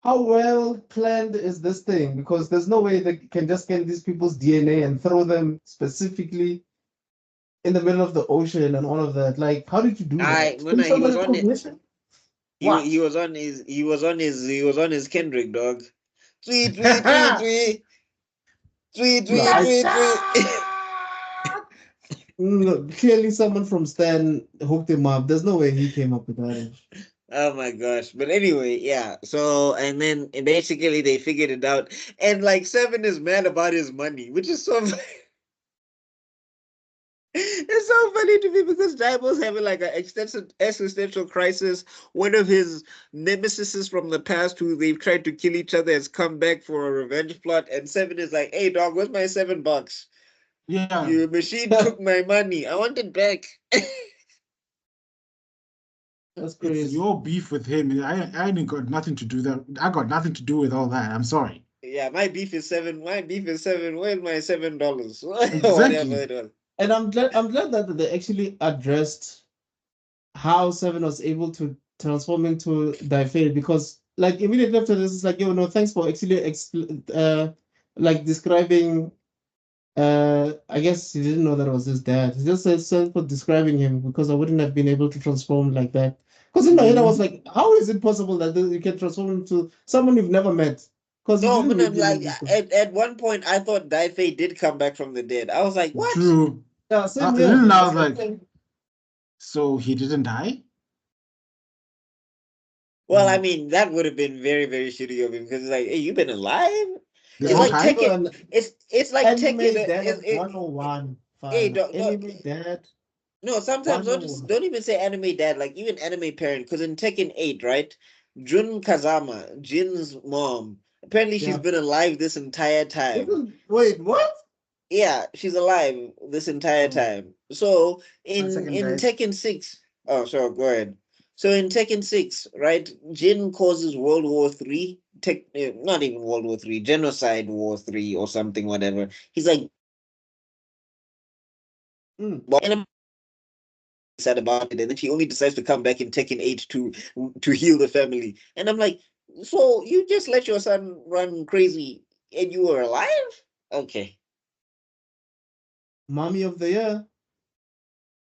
well planned is this thing? Because there's no way they can just get these people's DNA and throw them specifically in the middle of the ocean and all of that. Like, how did you do that? When Did he was somebody on it, permission? he was on his Kendrick, dog. Tweet, tweet, tweet, tweet. Tweet, tweet, tweet, tweet. No, clearly someone from Stan hooked him up. There's no way he came up with that. Oh my gosh. But anyway, yeah. So, and then basically they figured it out. And like Seven is mad about his money, which is so It's so funny to me because Daibo's having like an existential crisis. One of his nemesis from the past who they've tried to kill each other has come back for a revenge plot, and Seven is like, "Hey dog, where's my $7? Yeah, Your machine took my money. I want it back." That's it's crazy. your beef with him. I ain't got nothing to do that. I got nothing to do with all that. I'm sorry. Yeah, my beef is seven. My beef is seven. Where's my $7? Whatever Exactly. it was. And I'm glad that they actually addressed how Seven was able to transform into Daifei, because like immediately after this, it's like, yo, no, thanks for actually like describing. I guess he didn't know that was his dad. He just said thanks for describing him, because I wouldn't have been able to transform like that. Because in my head, I was like, how is it possible that you can transform into someone you've never met? Because he No, didn't but I'm really know like, this guy. at one point, I thought Daifei did come back from the dead. I was like, what? True. Yeah, same And here. then I The was same like, thing. so he didn't die? Well, I mean, that would have been very, very shitty of him because it's like, hey, you've been alive. The It's whole like time? Tekken. An It's like Tekken. anime dad 101. Hey, Fine. don't, Anime dad no, sometimes don't 101. even say anime dad, like even anime parent, because in Tekken 8, right? Jun Kazama, Jin's mom, apparently she's Yeah. been alive this entire time. Wait, what? Yeah, she's alive this entire Oh, time. So 1 second, in guys. Tekken 6, oh sure, go ahead. So in Tekken 6, right, Jin causes World War Three, not even World War Three, Genocide War Three or something, whatever. He's like, Mm. well, and I'm sad about it, and then he only decides to come back in Tekken 8 to heal the family. And I'm like, so you just let your son run crazy and you were alive? Okay. Mommy of the year.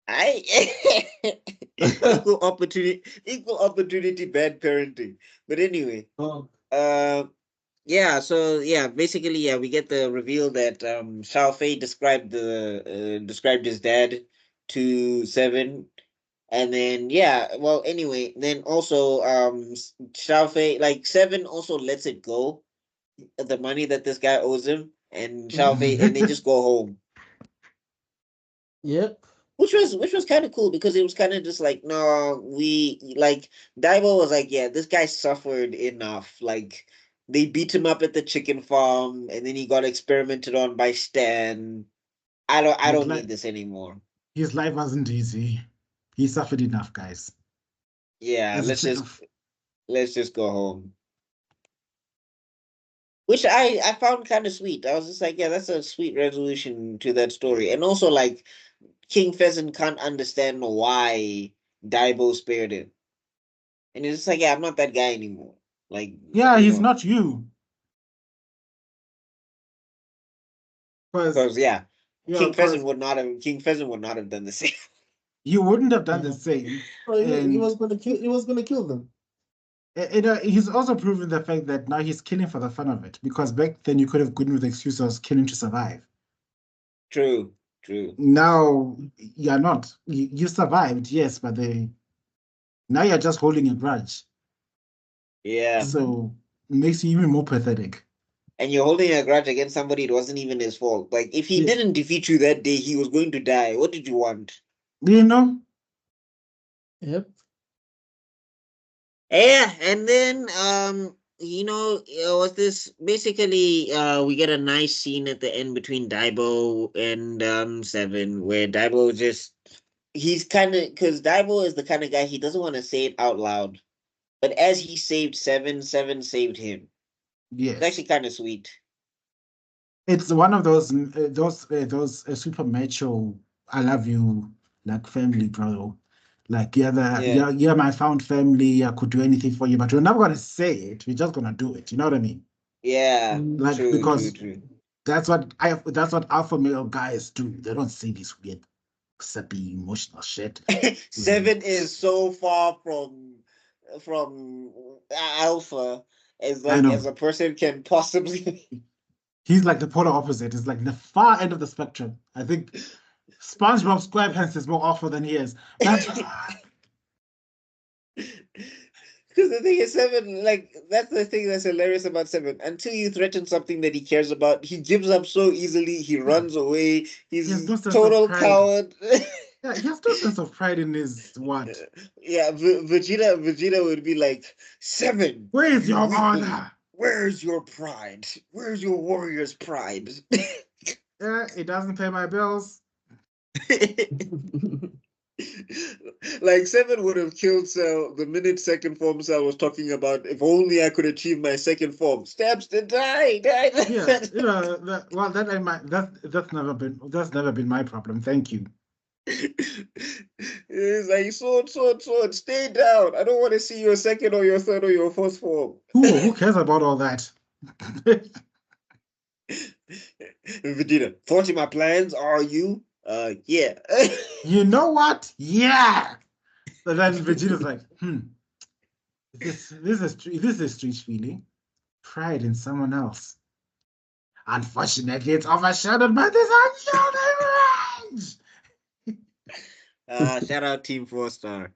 I equal opportunity bad parenting. But anyway, Oh, uh yeah, so yeah, basically yeah, we get the reveal that Shao Fei described his dad to Seven. And then yeah, well anyway, then also Shao Fei, like Seven also lets it go, the money that this guy owes him, and Shao Fei, and they just go home. yep. Which was kind of cool because it was kind of just like, no, we like Daibo was like, yeah, this guy suffered enough. Like they beat him up at the chicken farm, and then he got experimented on by Stan. I His don't life, need this anymore. his life wasn't easy. He suffered enough, guys. Yeah, As a chick of, let's just go home. Which I found kind of sweet. I was just like, yeah, that's a sweet resolution to that story. And also like King Pheasant can't understand why Daibo spared him. And it's just like, yeah, I'm not that guy anymore. Like, yeah, you he's know, not you. Because, because yeah, yeah, because King Pheasant would not have done the same. he wouldn't have done the Yeah. same. Oh, he And was gonna kill. He was gonna kill them. he's also proven the fact that now he's killing for the fun of it. Because back then you could have gone with the excuse of killing to survive. True, true. Now you're not. You survived, yes, but now you're just holding a grudge. Yeah. Mhm. So it makes you even more pathetic. And you're holding a grudge against somebody it wasn't even his fault. Like if he Yeah, didn't defeat you that day, he was going to die. What did you want? you know, Yep. Yeah, and then was this basically we get a nice scene at the end between Daibo and Seven where Daibo just he's kind of because Daibo is the kind of guy he doesn't want to say it out loud, but as he saved Seven, Seven saved him. It's yes. actually kind of sweet. It's one of those super macho, I love you, like family, bro. Like Yeah. you're my found family. I could do anything for you, but we're not gonna say it. We're just gonna do it. You know what I mean? Yeah, Mm, Like true, true, because true. that's what alpha male guys do. They don't say this weird, sappy, emotional shit. Seven is so far from alpha as I like know. as a person can possibly. He's like the polar opposite. It's like the far end of the spectrum. I think SpongeBob SquarePants is more awful than he is. But Because the thing is, Seven, like, that's the thing that's hilarious about Seven. Until you threaten something that he cares about, he gives up so easily. He runs away. He has He's no sense of total pride. coward. Yeah, he has no sense of pride in his what? Yeah, Vegeta would be like, Seven, Where is you your weakling. honor? Where's your pride? Where's your warrior's pride? It doesn't pay my bills. Like Seven would have killed Cell the minute second form Cell was talking about if only I could achieve my second form. Stabs to die. Yeah, that's never been my problem. Thank you. It's like sword, stay down. I don't want to see your second or your third or your fourth form. Who cares about all that? Vegeta, forging my plans, are you? Yeah. You know what? Yeah. But then Vegeta's like, this is street feeling. Pride in someone else. Unfortunately, it's overshadowed by this unyielding rage. Shout out Team 4-Star.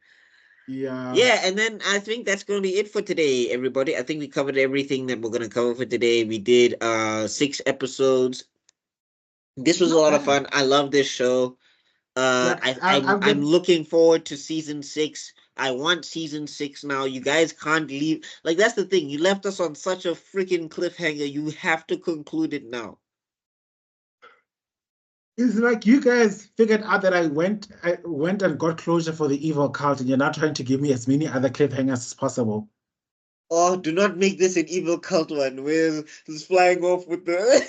Yeah, and then I think that's going to be it for today, everybody. I think we covered everything that we're going to cover for today. We did 6 episodes. This was a lot of fun. I love this show. I'm looking forward to season 6. I want season 6 now. You guys can't leave. Like, that's the thing. You left us on such a freaking cliffhanger. You have to conclude it now. It's like you guys figured out that I went and got closure for the evil cult, and you're now trying to give me as many other cliffhangers as possible. Oh, do not make this an evil cult one where it's flying off with the...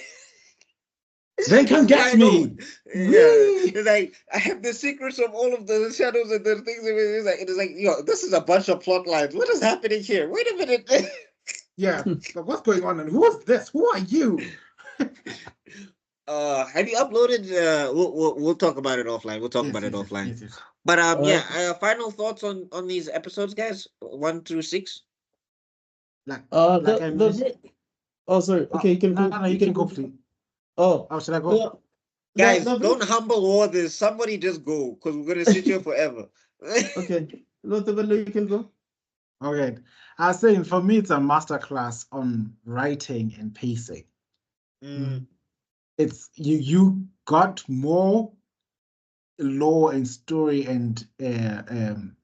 They can get me. Yeah, it's like I have the secrets of all of the shadows and the things. It's like yo, this is a bunch of plot lines. What is happening here? Wait a minute. Yeah, but what's going on? And who is this? Who are you? Have you uploaded? We'll talk about it offline. We'll talk about it offline. Yes. But final thoughts on these episodes, guys. 1 through 6. Oh, sorry. Okay, you can go. No, you can go, please. Oh, should I go? Guys, don't humble war this. Somebody just go, because we're gonna sit here forever. Okay, you can go. Okay, I was saying for me, it's a masterclass on writing and pacing. It's you got more lore and story and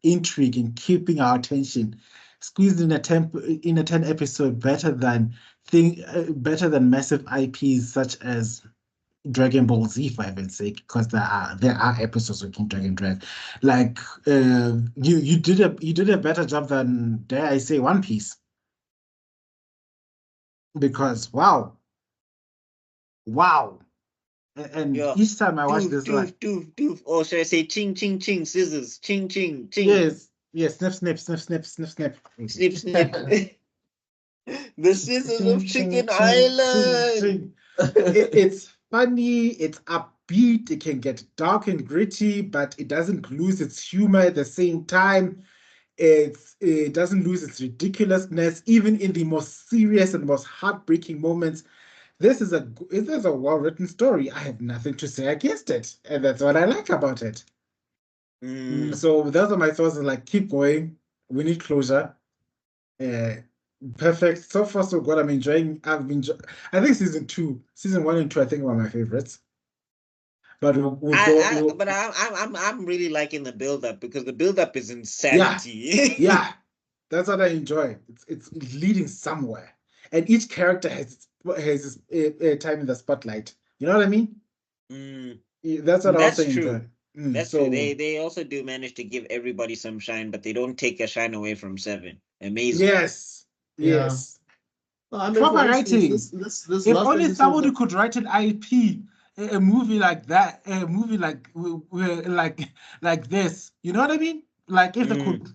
intrigue in keeping our attention, squeezed in a 10 episode better than massive IPs such as Dragon Ball Z, for heaven's sake, because there are episodes of King Dragon Drive. Like you did a better job than, dare I say, One Piece. Because wow. And each time I watch this, doof. Or should I say ching, ching, ching, scissors, ching, ching, ching. Yes, snip, snip, snip, snip, snip, snip. Snip, snip. The scissors of Chicken Island. It's funny, it's upbeat, it can get dark and gritty, but it doesn't lose its humor at the same time. It doesn't lose its ridiculousness, even in the most serious and most heartbreaking moments. This is a well-written story. I have nothing to say against it, and that's what I like about it. So those are my thoughts. Like, keep going. We need closure. Perfect. So far, so good. I'm enjoying. I think season 1 and 2, I think were my favorites. But I'm really liking the build-up, because the build-up is insanity. Yeah, that's what I enjoy. It's leading somewhere, and each character has his time in the spotlight. You know what I mean? That's what I also enjoy. That's true. They also do manage to give everybody some shine, but they don't take a shine away from Seven. Amazing. Yes. Proper writing. If only somebody could write an IP, a movie like that, a movie like this. You know what I mean? Like, if they could.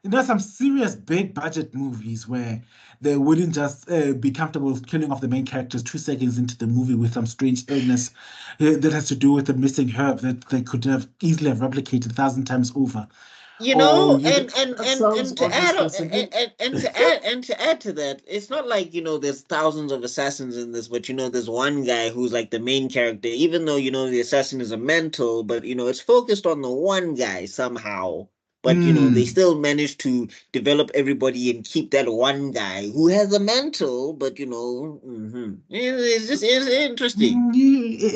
There's some serious big budget movies where they wouldn't just be comfortable with killing off the main characters 2 seconds into the movie with some strange illness that has to do with the missing herb that they could have easily have replicated 1,000 times over. You know, and to add to that, it's not like, there's thousands of assassins in this, but there's one guy who's like the main character, even though the assassin is a mental, but it's focused on the one guy somehow. But they still managed to develop everybody and keep that one guy who has a mantle. But it's interesting.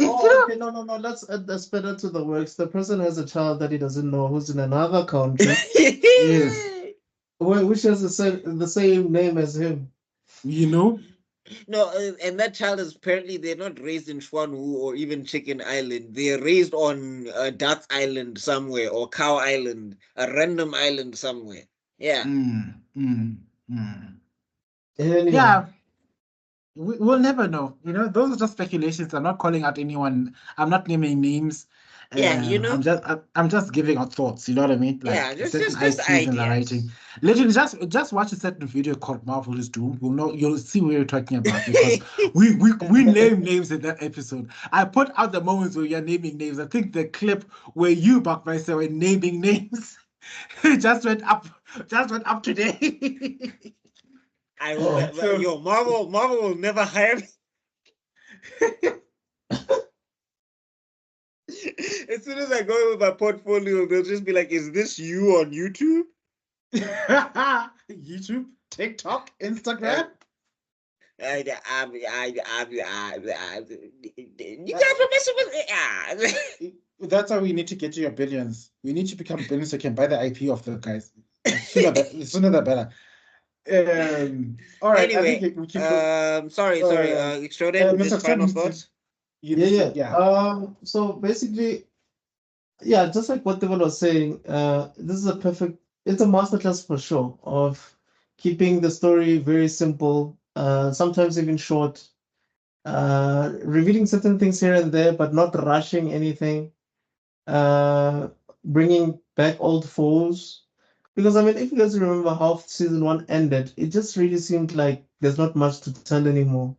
Oh, okay, no. That's better to the works. The person has a child that he doesn't know who's in another country. Yes. Which has the same name as him. No, and that child is apparently they're not raised in Schwanhu or even Chicken Island. They're raised on Duck Island somewhere or Cow Island, a random island somewhere. Yeah. Anyway. Yeah. We'll never know. Those are just speculations. I'm not calling out anyone. I'm not naming names. Yeah, I'm just giving out thoughts. You know what I mean? Like yeah, just IPs and the writing. Literally, just watch a certain video called Marvel's Doom. You'll see what we're talking about because we name names in that episode. I put out the moments where you're naming names. I think the clip where you, Buckmeister, were naming names just went up today. I will. Marvel will never hire me. As soon as I go with my portfolio, they'll just be like, "Is this you on YouTube?" YouTube, TikTok, Instagram. You guys were messing with me. That's how we need to get to your billions. We need to become billions so we can buy the IP of the guys. Sooner the better. All right. Anyway, I think we keep sorry. Extraordinary. Just final thoughts. Yeah. So basically, yeah, just like what Devon was saying, this is it's a masterclass for sure of keeping the story very simple, sometimes even short, revealing certain things here and there, but not rushing anything, bringing back old foes. Because if you guys remember how season 1 ended, it just really seemed like there's not much to tell anymore.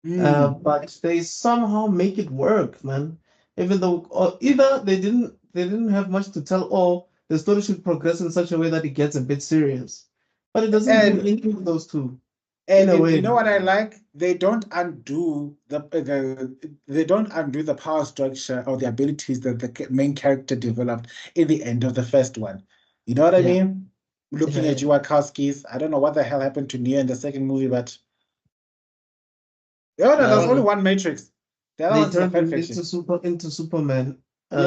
But they somehow make it work, man. Even though either they didn't have much to tell, or the story should progress in such a way that it gets a bit serious. But it doesn't do any of those two. And you know what I like? They don't undo the power structure or the abilities that the main character developed in the end of the first one. You know what I mean? Looking at Wachowskis, I don't know what the hell happened to Neo in the second movie, but there's only one Matrix. The other one's turned into Superman. They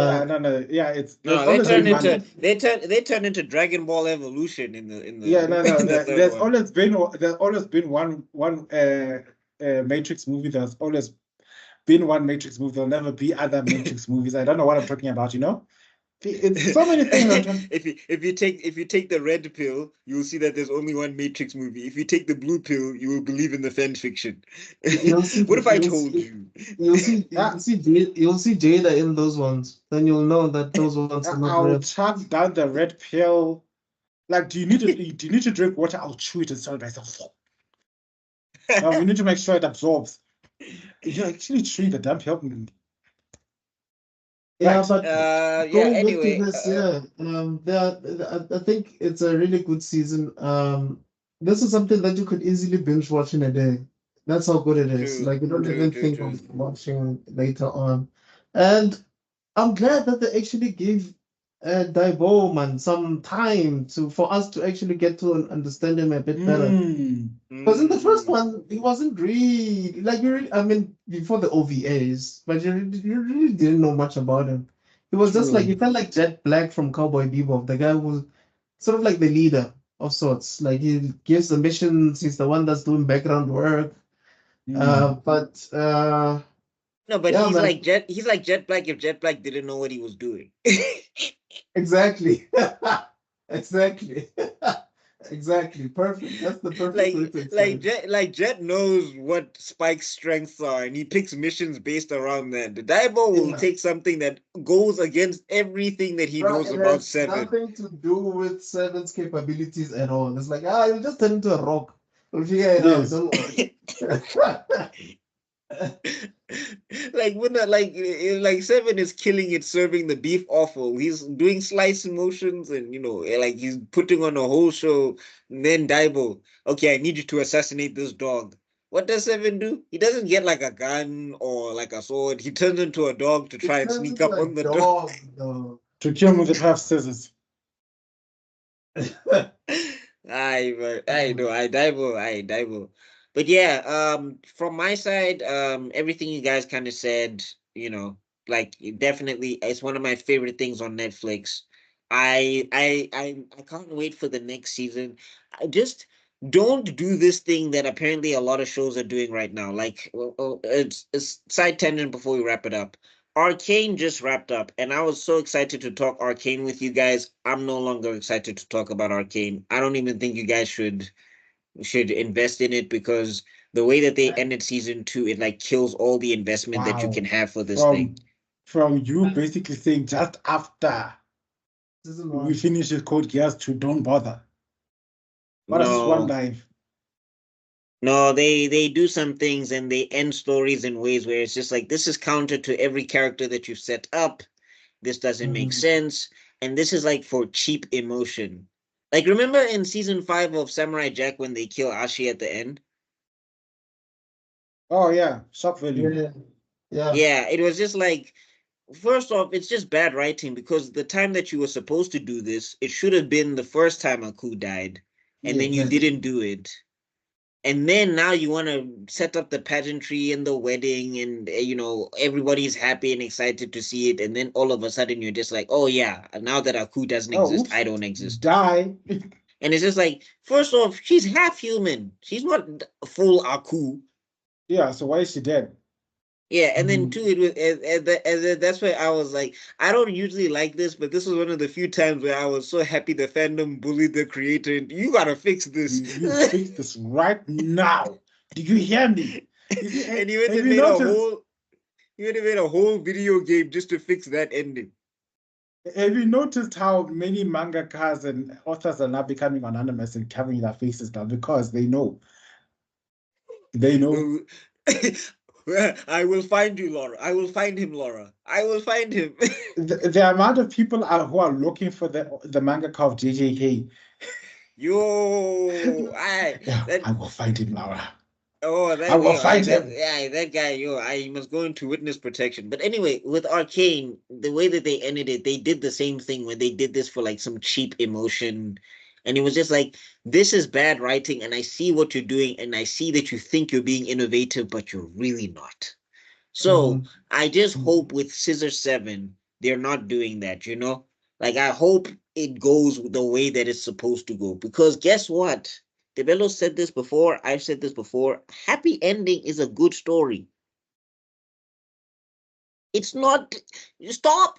turned into Dragon Ball Evolution in the there's always been one Matrix movie. There's always been one Matrix movie. There'll never be other Matrix movies. I don't know what I'm talking about. It's so many things. If you take the red pill, you'll see that there's only one Matrix movie. If you take the blue pill, you will believe in the fan fiction. What if I told you? You'll see Jada in those ones. Then you'll know that those ones are not real. I'll chug down the red pill. Like, do you need to drink water? I'll chew it and swallow myself. No, we need to make sure it absorbs. You're actually chewing the damn pill. Yeah, Right. but Anyway, I think it's a really good season. This is something that you could easily binge watch in a day. That's how good it is. True, Like you don't true, even true, think true. of watching later on. And I'm glad that they actually gave Daibo man some time for us to actually get to understand him a bit better. Because in the first one, he wasn't really before the OVAs, but you really didn't know much about him. He was just like, he felt like Jet Black from Cowboy Bebop, the guy who's sort of like the leader of sorts. Like he gives the missions, he's the one that's doing background work. But No, but yeah, he's man. like Jet Black if Jet Black didn't know what he was doing. Exactly. Exactly. Exactly. Perfect. That's the perfect way to explain it. Jet knows what Spike's strengths are, and he picks missions based around that. The Daibo will take something that goes against everything that he knows It about has Seven. nothing to do with Seven's capabilities at all. It's like, you'll just turn into a rock. We'll figure it out. Don't worry. like Seven is killing it, serving the beef offal. He's doing slice motions, and like he's putting on a whole show. And then Daibo, okay, I need you to assassinate this dog. What does Seven do? He doesn't get like a gun or like a sword. He turns into a dog to try and sneak up on the dog. To kill him with the 12 scissors. I know, I dive. But yeah, from my side, everything you guys kind of said, like definitely, it's one of my favorite things on Netflix. I can't wait for the next season. I just don't do this thing that apparently a lot of shows are doing right now. Like, it's side tangent before we wrap it up. Arcane just wrapped up, and I was so excited to talk Arcane with you guys. I'm no longer excited to talk about Arcane. I don't even think you guys should invest in it because the way that they ended season 2, it like kills all the investment that you can have for this thing. From you basically saying just after we finish with Code Geass 2, don't bother. What is this one dive? No, they do some things and they end stories in ways where it's just like, this is counter to every character that you've set up. This doesn't make sense. And this is like for cheap emotion. Like, remember in season 5 of Samurai Jack when they kill Ashi at the end? Oh yeah, shock value. Yeah, it was just like, first off, it's just bad writing because the time that you were supposed to do this, it should have been the first time Aku died, and then you didn't do it. And then now you want to set up the pageantry and the wedding, and everybody's happy and excited to see it, and then all of a sudden you're just like, oh yeah, now that Aku doesn't exist, I don't exist. Die. And it's just like, first off, she's half human. She's not full Aku. Yeah, so why is she dead? Yeah, and then too, it was, and that's why I was like, I don't usually like this, but this was one of the few times where I was so happy the fandom bullied the creator. And you gotta fix this. You fix this right now. Do you hear me? And you would have made a whole video game just to fix that ending. Have you noticed how many mangakas and authors are now becoming anonymous and covering their faces now because they know. They know. I will find you, Laura. I will find him, Laura. I will find him. The amount of people who are looking for the mangaka of JJK. I will find him, Laura. Oh, I will find him. Yeah, that guy, he must go into witness protection. But anyway, with Arcane, the way that they ended it, they did the same thing where they did this for like some cheap emotion. And it was just like, this is bad writing, and I see what you're doing, and I see that you think you're being innovative, but you're really not. So I just hope with Scissor 7, they're not doing that, Like, I hope it goes the way that it's supposed to go. Because guess what? DeBello said this before, I've said this before, happy ending is a good story. It's not, stop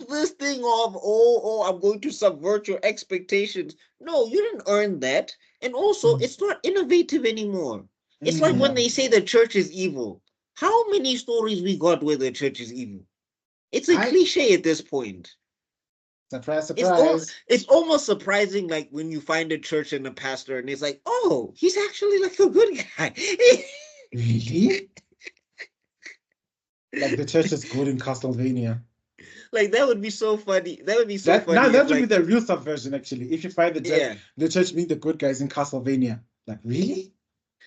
this thing of, I'm going to subvert your expectations. No, you didn't earn that. And also, it's not innovative anymore. It's like when they say the church is evil. How many stories we got where the church is evil? It's a cliche at this point. Surprise, surprise. It's almost surprising, like, when you find a church and a pastor, and it's like, oh, he's actually like a good guy. Really? Like the church is good in Castlevania. Like, that would be so funny. That would be so funny. Now that would be the real subversion, actually. If you find the church being the good guys in Castlevania. Like, really?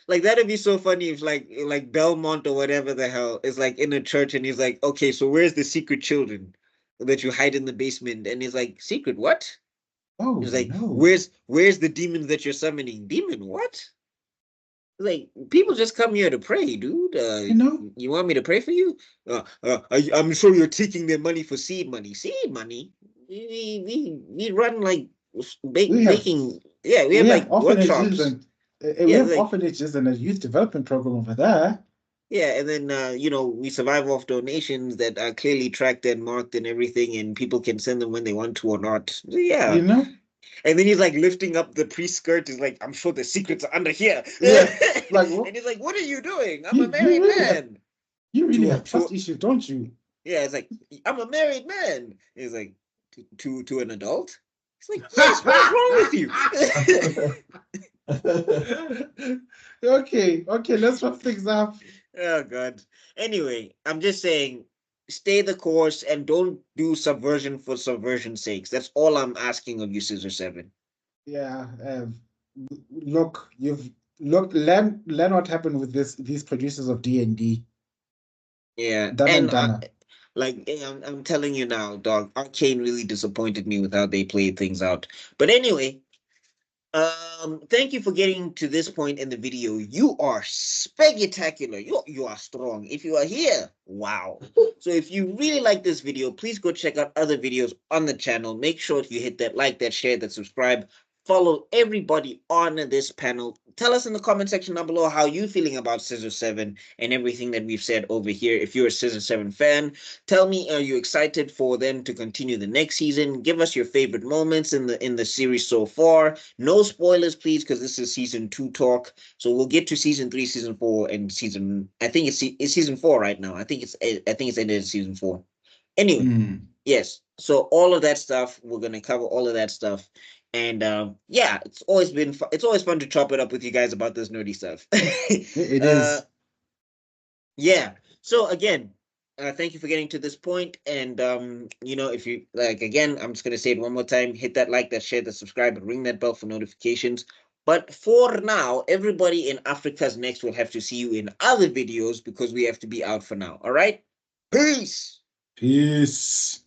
Like, that'd be so funny if like Belmont or whatever the hell is like in a church and he's like, okay, so where's the secret children that you hide in the basement? And he's like, secret what? Oh, he's like, no. Where's the demons that you're summoning? Demon what? Like, people just come here to pray, dude. You want me to pray for you? I'm sure you're taking their money for seed money. Seed money? We run like baking. We have like workshops. We have orphanages and a youth development program over there. Yeah, and then we survive off donations that are clearly tracked and marked and everything, and people can send them when they want to or not. Yeah. And then he's like lifting up the priest skirt. He's like, I'm sure the secrets are under here. Yeah. Like, and he's like, what are you doing? I'm a married man. You really have trust issues, don't you? Yeah, it's like, I'm a married man. He's like, to an adult? He's like, yes, what's wrong with you? Okay, let's wrap things up. Oh, God. Anyway, I'm just saying, stay the course and don't do subversion for subversion's sakes. That's all I'm asking of you, Scissor 7. Yeah. Learn what happened with these producers of D&D. Yeah. I'm telling you now, dog, Arcane really disappointed me with how they played things out. But anyway, Thank you for getting to this point in the video. You are spectacular. You are strong. If you are here, wow. So if you really like this video, please go check out other videos on the channel. Make sure you hit that like, that share, that subscribe. Follow everybody on this panel. Tell us in the comment section down below how you feeling about Scissor 7 and everything that we've said over here. If you're a Scissor 7 fan, tell me, are you excited for them to continue the next season? Give us your favorite moments in the series so far. No spoilers, please, because this is season 2 talk. So we'll get to season 3, season 4, and I think it's season 4 right now. I think it's ended season 4. Anyway, yes. So all of that stuff, we're gonna cover all of that stuff. And yeah, it's always fun to chop it up with you guys about this nerdy stuff. It is. Yeah. So again, thank you for getting to this point. And if you like, again, I'm just gonna say it one more time: hit that like, that share, that subscribe, and ring that bell for notifications. But for now, everybody in Africa's Next will have to see you in other videos because we have to be out for now. All right. Peace. Peace.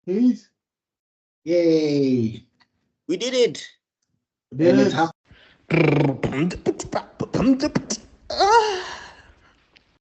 Peace. Yay. We did it. And it's